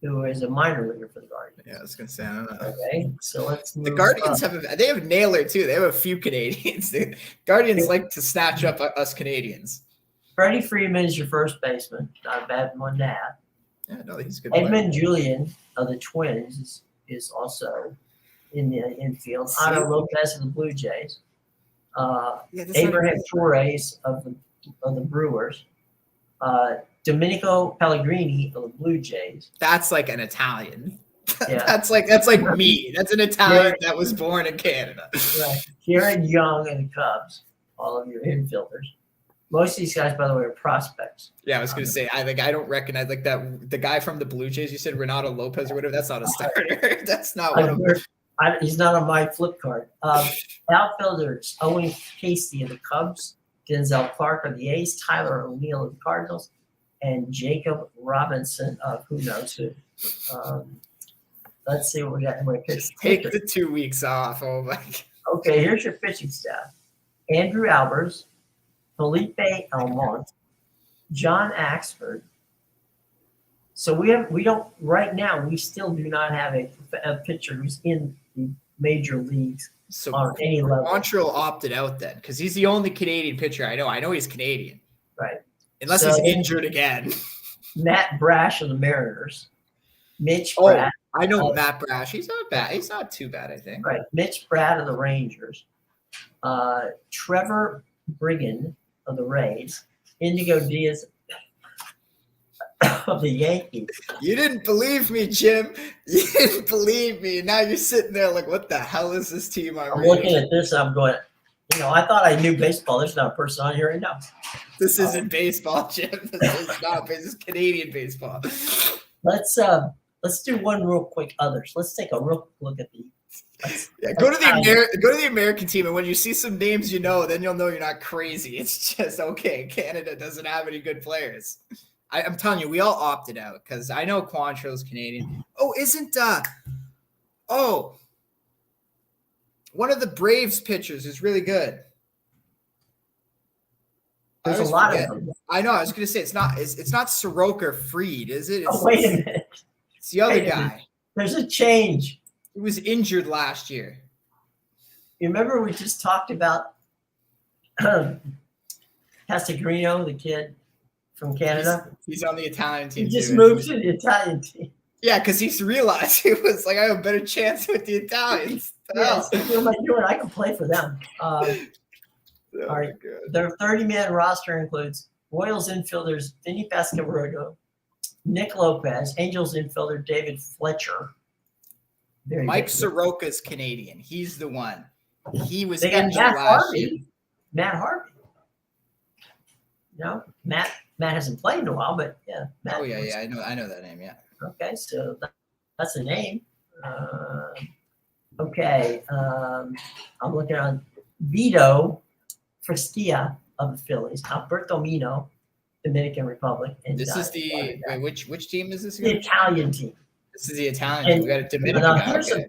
who is a minor leaguer for the Guardians. Yeah, I was gonna say, I don't know. Okay, so let's move the Guardians have Naylor too. They have a few Canadians. The Guardians like to snatch up us Canadians. Freddie Freeman is your first baseman. Not a bad one to have. Yeah, no, he's a good. Edmund Julian of the Twins is also in the infield. Otto Lopez of the Blue Jays. Abraham Torres of the Brewers. Domenico Pellegrini of the Blue Jays. That's like an Italian. Yeah. That's like me. That's an Italian that was born in Canada. Right. Kieran Young and the Cubs, all of your infielders. Most of these guys, by the way, are prospects. Yeah, I was gonna say I don't recognize like that the guy from the Blue Jays. You said Renato Lopez or whatever. That's not a starter. That's not one of them. He's not on my flip card. Outfielders: Owen Casey of the Cubs, Denzel Clark of the A's, Tyler O'Neill of the Cardinals, and Jacob Robinson of who knows who. Let's see what we got. Take the 2 weeks off. Oh my God. Okay, here's your pitching staff: Andrew Albers, Felipe Almont, John Axford. So we don't right now. We still do not have a pitcher who's in the major leagues on any level. Montreal opted out then because he's the only Canadian pitcher I know. I know he's Canadian, right? Unless he's injured again. Matt Brash of the Mariners, Mitch Pratt. I know Matt Brash. He's not bad. He's not too bad, I think. Right, Mitch Pratt of the Rangers, Trevor Brigham of the Rays, Indigo Diaz of the Yankees. You didn't believe me, Jim. You didn't believe me. Now you're sitting there like, what the hell is this team I'm looking at this, I'm going, I thought I knew baseball. There's not a person on here right now. This isn't baseball, Jim. This is not. This is Canadian baseball. Let's do one real quick. Others. Let's take a real look at the. Go to the American team, and when you see some names then you'll know you're not crazy. It's just okay. Canada doesn't have any good players. I'm telling you, we all opted out because I know Quantrill's Canadian. Oh, isn't one of the Braves pitchers is really good. There's a lot of them. I know. I was going to say it's not Soroka or Freed, is it? Wait a minute. It's the other guy. There's a change. He was injured last year. You remember we just talked about Castagrino, the kid from Canada? He's on the Italian team. He just moved to the Italian team. Yeah, because he's realized he was like, I have a better chance with the Italians. Yes, I can play for them. All right. Their 30-man roster includes Royals infielders Vinny Pasquarello, Nick Lopez, Angels infielder David Fletcher. Mike Soroka's Canadian. He's the one. He was They got injured Matt last Harvey. year. Matt Harvey. No, Matt hasn't played in a while, but yeah. Matt Oh yeah, I know that name. Yeah. Okay, so that's a name. Okay, I'm looking on Vito Fresquia of the Phillies, Alberto Mino, Dominican Republic, and This is the which team is this the again? Italian team. This is the Italian team. We got a Dominican Now, guy. here's Okay.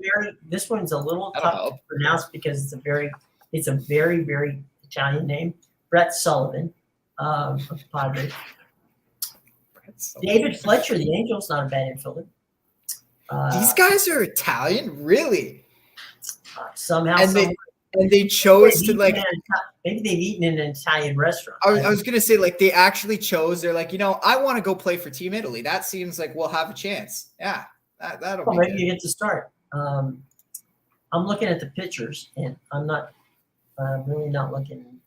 this one's a little That'll tough help. to pronounce because it's a very, very Italian name. Brett Sullivan of the Padres. David Fletcher, the Angels, not a bad infielder. These guys are Italian, really? Somehow, And they chose to like. Maybe they've eaten in an Italian restaurant. I was gonna say like they actually chose. They're like, I want to go play for Team Italy. That seems like we'll have a chance. Yeah, that'll be Maybe good. you get to start. I'm looking at the pictures, and I'm really not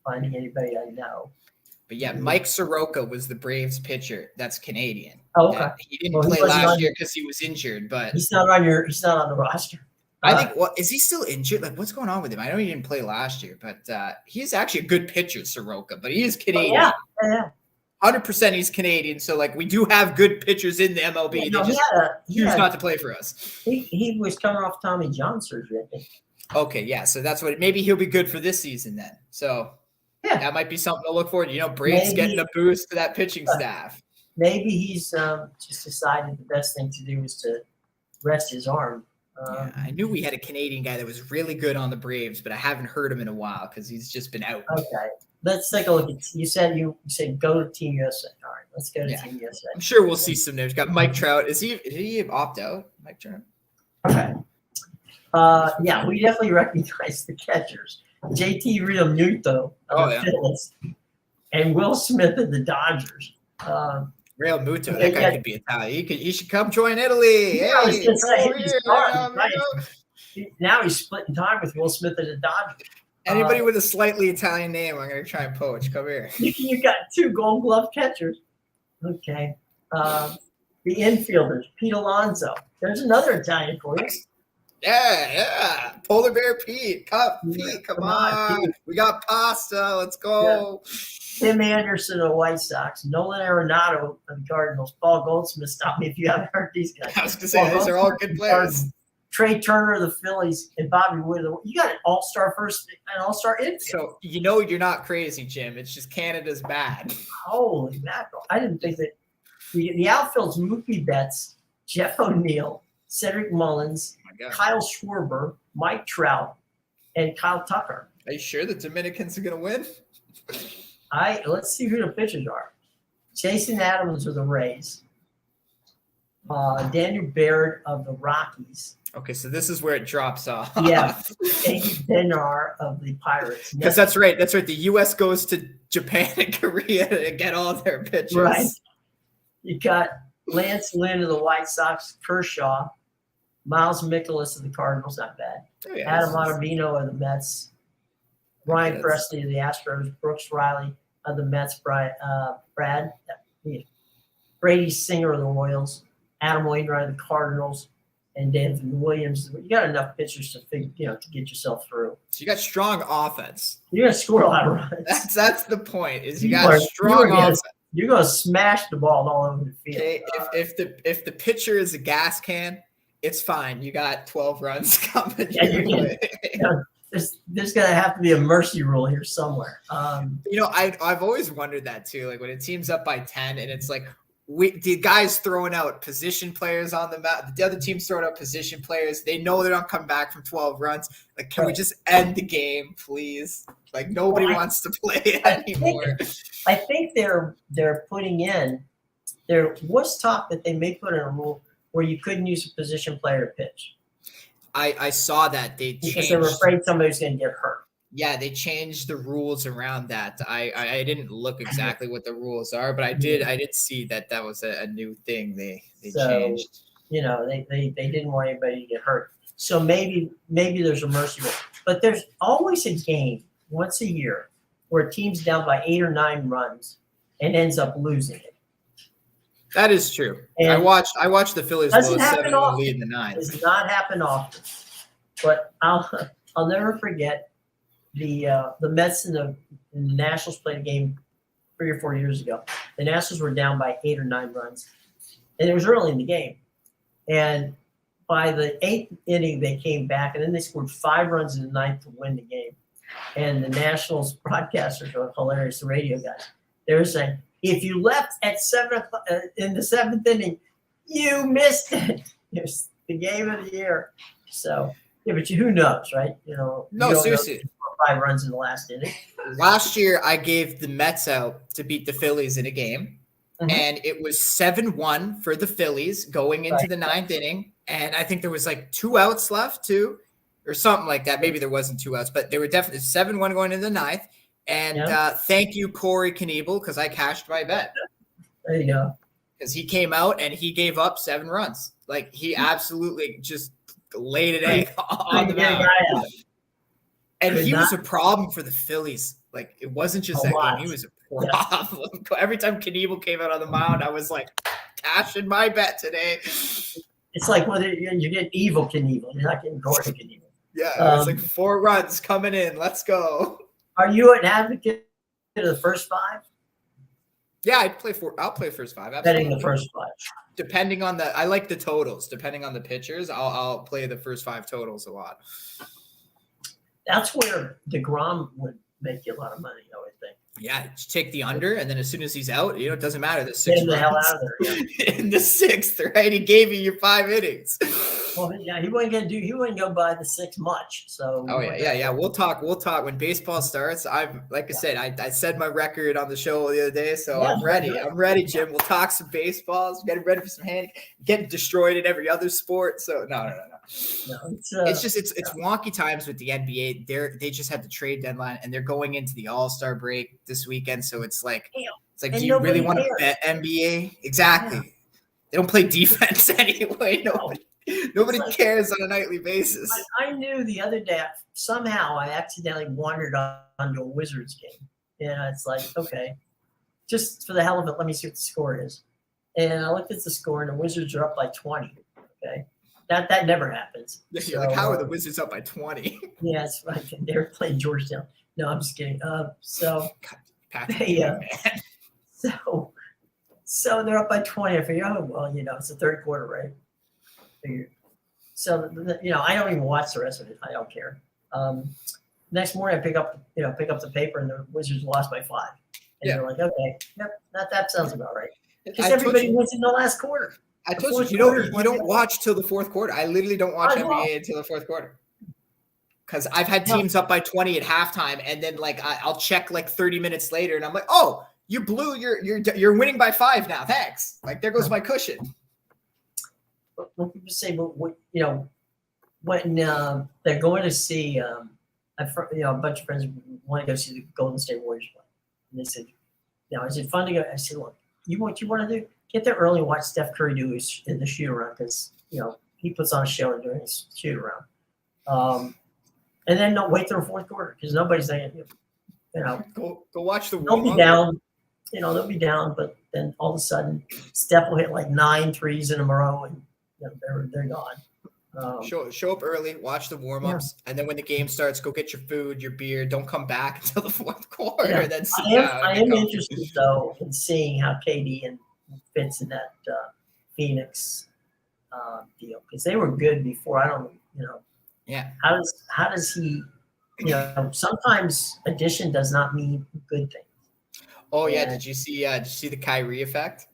finding anybody I know. But yeah, Mike Soroka was the Braves pitcher. That's Canadian. Oh, okay. He didn't play last year because he was injured, but he's not on the roster. I think. Well, is he still injured? Like, what's going on with him? I know he didn't play last year, but he's actually a good pitcher, Soroka. But he is Canadian. Yeah. 100% he's Canadian. So like, we do have good pitchers in the MLB. They just choose not to play for us. He was coming off Tommy John surgery, I think. Okay, yeah. So that's what. Maybe he'll be good for this season then. So yeah, that might be something to look forward to. Braves getting a boost to that pitching staff. Maybe he's just decided the best thing to do is to rest his arm. Yeah, I knew we had a Canadian guy that was really good on the Braves, but I haven't heard him in a while because he's just been out. Okay, let's take a look. You said go to Team USA. All right, let's go to Team USA. I'm sure we'll see some names. Got Mike Trout. Did he opt out? Mike Trout. Okay. Yeah, we definitely recognize the catchers. JT Realmuto of the Phillies and Will Smith of the Dodgers. Real Muto, that guy could be Italian. He should come join Italy. Yeah, I was gonna say, now he's splitting time with Will Smith of the Dodgers. Anybody with a slightly Italian name, I'm going to try and poach. Come here. You got 2 Gold Glove catchers. Okay. The infielders, Pete Alonso. There's another Italian for you. Yeah. Polar Bear Pete. Pete, come on. We got pasta. Let's go. Yeah. Tim Anderson of the White Sox, Nolan Arenado of the Cardinals, Paul Goldsmith. Stop me if you haven't heard these guys. I was going to say, those are all good players. Trey Turner of the Phillies and Bobby Wood. You got an all-star infield. So you're not crazy, Jim. It's just Canada's bad. Holy mackerel. I didn't think that. The outfield's Mookie Betts, Jeff O'Neill, Cedric Mullins, Kyle Schwarber, Mike Trout, and Kyle Tucker. Are you sure the Dominicans are going to win? Let's see who the pitchers are. Jason Adams of the Rays. Daniel Baird of the Rockies. Okay, so this is where it drops off. Yeah. Andy Bednar of the Pirates. Because that's right. That's right. The U.S. goes to Japan and Korea to get all their pitchers. Right. You got Lance Lynn of the White Sox, Kershaw, Miles Mikolas of the Cardinals, not bad. Oh, yeah, Adam Ottavino of the Mets, Ryan Presley of the Astros, Brooks Riley of the Mets, Brady Singer of the Royals, Adam Wainwright of the Cardinals, and David Williams. You got enough pitchers to get yourself through. So you got strong offense. You're gonna score a lot of runs. That's the point. Is you got strong offense. You're gonna smash the ball all over the field. Okay, if the pitcher is a gas can, it's fine. You got 12 runs coming. Yeah, there's gonna have to be a mercy rule here somewhere. I've always wondered that too. Like when a team's up by 10 and it's like the guys throwing out position players on the mat, the other team's throwing out position players. They know they're not coming back from 12 runs. Like, can we just end the game, please? Like nobody wants to play anymore. I think they're putting in there was talk that they may put in a rule where you couldn't use a position player to pitch. I saw that because they were afraid somebody's going to get hurt. Yeah, they changed the rules around that. I didn't look exactly what the rules are, but I did see that was a new thing they changed. They didn't want anybody to get hurt. So maybe there's a mercy rule. But there's always a game once a year where a team's down by 8 or 9 runs and ends up losing it. That is true. And I watched the Phillies blow doesn't a happen 7-1 often. lead in the ninth. Does not happen often. But I'll never forget the Mets and the Nationals played a game 3 or 4 years ago. The Nationals were down by 8 or 9 runs, and it was early in the game. And by the 8th inning, they came back, and then they scored 5 runs in the ninth to win the game. And the Nationals broadcasters are hilarious, the radio guys. They were saying, if you left at 7 o'clock in the 7th inning, you missed it. It was the game of the year. So, yeah, but who knows, right? No, you don't seriously. know 5 runs in the last inning. Last year, I gave the Mets out to beat the Phillies in a game, and it was 7-1 for the Phillies going into the ninth inning. And I think there was like 2 outs left too, or something like that. Maybe there wasn't 2 outs, but they were definitely 7-1 going into the ninth. And thank you, Corey Knievel, because I cashed my bet. There you go. Because he came out and he gave up 7 runs. Like, he absolutely just laid an egg on the mound. And he was a problem for the Phillies. Like, it wasn't just that game. He was a problem. Every time Knievel came out on the mound, I was like, cashing my bet today. It's like whether you get evil Knievel. You're not getting Corey Knievel. Yeah, it's like 4 runs coming in. Let's go. Are you an advocate of the first 5? Yeah, I'll play first 5. Absolutely. Betting the first 5. Depending on I like the totals. Depending on the pitchers, I'll play the first 5 totals a lot. That's where DeGrom would make you a lot of money, I would think. Yeah, just take the under, and then as soon as he's out, it doesn't matter. The 6 Get him the hell out of there. Yeah. In the 6th, right? He gave you your 5 innings. Well, yeah, he wouldn't go by the 6 much. So yeah. We'll talk when baseball starts. I said, I said my record on the show the other day, so I'm ready. Good. I'm ready, Jim. We'll talk some baseballs. Getting ready for some getting destroyed in every other sport. So no. It's wonky times with the NBA. They just had the trade deadline, and they're going into the All-Star break this weekend. So it's like, do you really want to bet NBA? Exactly. Yeah. They don't play defense anyway. Nobody cares on a nightly basis. I knew the other day, somehow I accidentally wandered onto a Wizards game. And it's like, okay, just for the hell of it, let me see what the score is. And I looked at the score, and the Wizards are up by 20. Okay. That never happens. Yeah, so, like, how are the Wizards up by 20? Yeah, it's like they're playing Georgetown. No, I'm just kidding. So they're up by 20. I figure, oh, well, it's the third quarter, right? So I don't even watch the rest of it. I don't care. Next morning I pick up the paper, and the Wizards lost by 5. And they're like, okay, yep, that sounds about right. Because everybody wins in the last quarter. I told you don't watch till the fourth quarter. I literally don't watch NBA until the fourth quarter. Because I've had teams up by 20 at halftime, and then like I'll check like 30 minutes later, and I'm like, oh, you blew, you're winning by 5 now. Thanks. Like, there goes my cushion. When people say, when they're going to see, a bunch of friends want to go see the Golden State Warriors play, and they said, is it fun to go? I said, look, what you want to do? Get there early and watch Steph Curry do his in the shoot around, because he puts on a show during his shoot around, and then don't wait till the fourth quarter, because nobody's saying, go watch the. They'll be down, they'll be down, but then all of a sudden Steph will hit like 9 threes in a row, and they're gone. Show up early, watch the warm-ups, and then when the game starts, go get your food, your beer. Don't come back until the fourth quarter. Then sit down. I am interested though in seeing how KD fits in that Phoenix deal, because they were good before. I don't, Yeah. How does he? Sometimes addition does not mean good things. Oh yeah, did you see the Kyrie effect?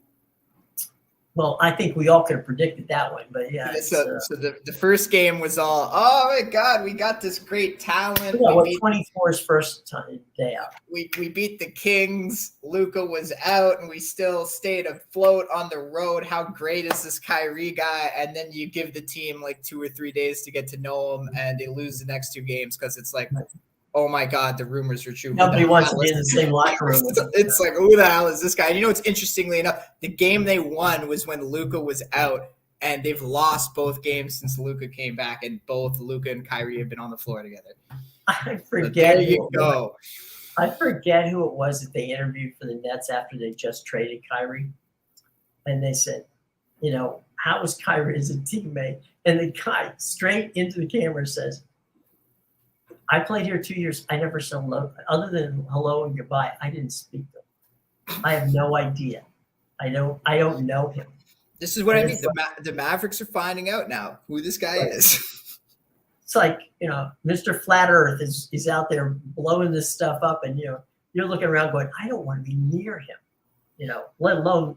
Well, I think we all could have predicted that one, but yeah. So the first game was all, oh my God, we got this great talent. Yeah, 24's first day out. We beat the Kings. Luka was out, and we still stayed afloat on the road. How great is this Kyrie guy? And then you give the team like 2 or 3 days to get to know him, and they lose the next 2 games because it's like, oh my God, the rumors are true. Nobody wants to be in the same locker room with him. It's like, who the hell is this guy? And what's interestingly enough, the game they won was when Luka was out, and they've lost both games since Luka came back, and both Luka and Kyrie have been on the floor together. I forget. So there you go. I forget who it was that they interviewed for the Nets after they just traded Kyrie. And they said, how was Kyrie as a teammate? And the guy straight into the camera says, I played here 2 years. I never said hello. Other than hello and goodbye, I didn't speak to him. I have no idea. I don't know him. This is what I mean. The Mavericks are finding out now who this guy is. It's like, Mr. Flat Earth is out there blowing this stuff up, and you're looking around going, I don't want to be near him, let alone,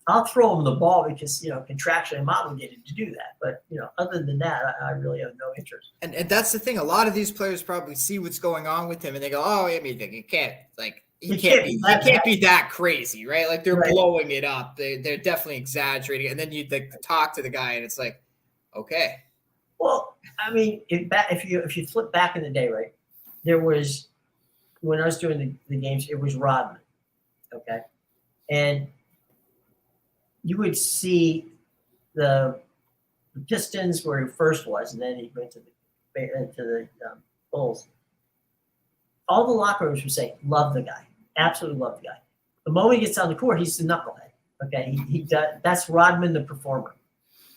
I'll throw him the ball because, contractually I'm obligated to do that. But, other than that, I really have no interest. And that's the thing. A lot of these players probably see what's going on with him and they go, oh, I mean, you can't, like, he can't be that crazy, right? Like, they're blowing it up. They're definitely exaggerating. And then you talk to the guy and it's like, okay. Well, I mean, if you flip back in the day, right, there was, when I was doing the games, it was Rodman, okay? And you would see the Pistons where he first was, and then he went to the Bulls. All the locker rooms would say, love the guy, absolutely love the guy. The moment he gets on the court, he's the knucklehead, okay? He does, that's Rodman the performer,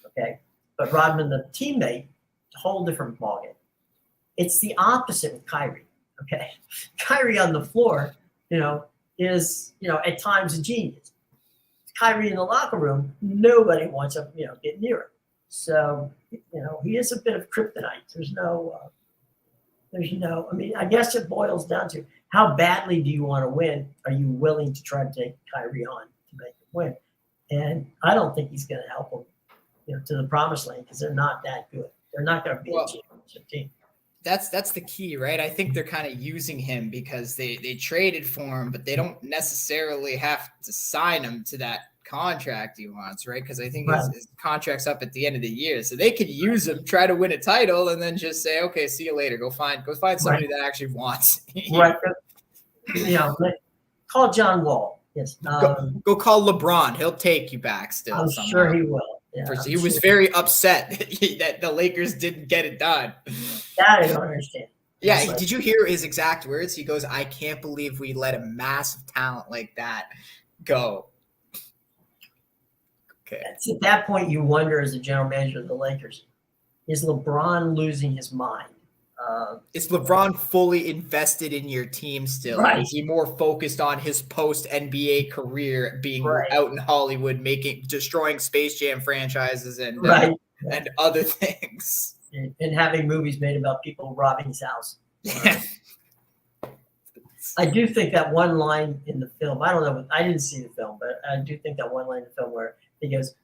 okay? But Rodman the teammate, whole different ballgame. It's the opposite with Kyrie, okay? Kyrie on the floor, is, at times a genius. Kyrie in the locker room, nobody wants to, get near him. So, he is a bit of kryptonite. There's no, I mean, I guess it boils down to how badly do you want to win? Are you willing to try to take Kyrie on to make him win? And I don't think he's going to help him, to the promised land because they're not that good. They're not going to be a championship team. That's the key, right? I think they're kind of using him because they traded for him, but they don't necessarily have to sign him to that contract he wants, right? Because I think his contract's up at the end of the year, so they could use him, try to win a title, and then just say, "Okay, see you later. Go find somebody that actually wants." Right. Call John Wall. Yes. Go call LeBron. He'll take you back still. I'm sure he will. Yeah, he was very upset that the Lakers didn't get it done. That I don't understand. Yeah, did you hear his exact words? He goes, "I can't believe we let a massive talent like that go." Okay. At that point, you wonder, as the general manager of the Lakers, is LeBron losing his mind? Is LeBron fully invested in your team still? Right. Is he more focused on his post-NBA career, being out in Hollywood, destroying Space Jam franchises and other things? And having movies made about people robbing his house. I do think that one line in the film, I don't know, I didn't see the film, but I do think that one line in the film where he goes,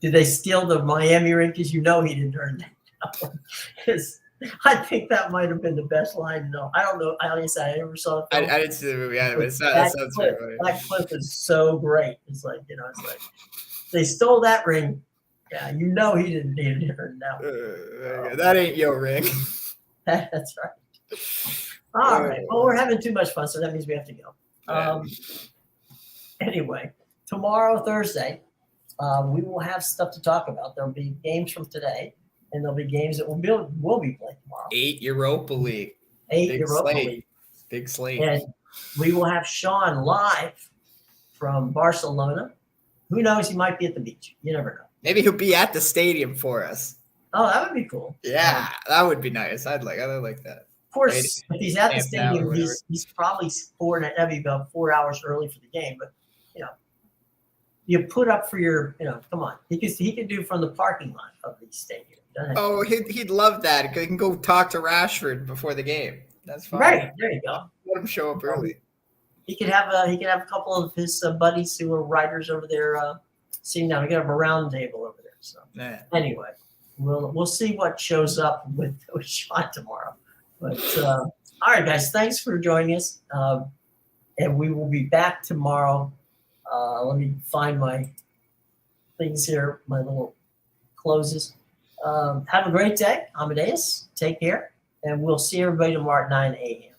did they steal the Miami ring? Because he didn't earn that. I think that might have been the best line. No, I don't know. I never saw the film. I didn't see the movie either, but that sounds very funny. That clip is so great. It's like, they stole that ring. Yeah, he didn't earn that one. That ain't your ring. That's right. All right. Well, we're having too much fun, so that means we have to go. Anyway, tomorrow, Thursday, we will have stuff to talk about. There'll be games from today, and there'll be games that will be played tomorrow. 8 Europa League. Big slate. And we will have Sean live from Barcelona. Who knows? He might be at the beach. You never know. Maybe he'll be at the stadium for us. Oh, that would be cool. Yeah, that would be nice. I'd like that. Of course, if he's at the stadium, he's probably about 4 hours early for the game. But you put up for your, come on. He could do from the parking lot of the stadium. Oh, he'd love that. He can go talk to Rashford before the game. That's fine. Right, there you go. Let him show up early. He could have a couple of his buddies who are writers over there sitting down. We could have a round table over there. So anyway, we'll see what shows up with Sean tomorrow. But all right, guys, thanks for joining us, and we will be back tomorrow. Let me find my things here, my little closes. Have a great day, Amedeus. Take care, and we'll see everybody tomorrow at 9 a.m.